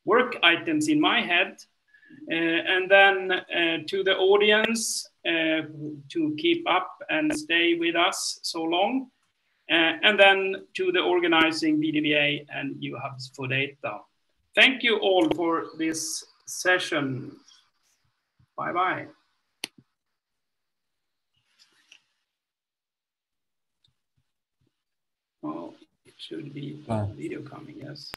work items in my head. And then to the audience to keep up and stay with us so long. And then to the organizing BDVA and UHubs for Data. Thank you all for this session. Bye-bye. Oh, it should be a video coming, yes.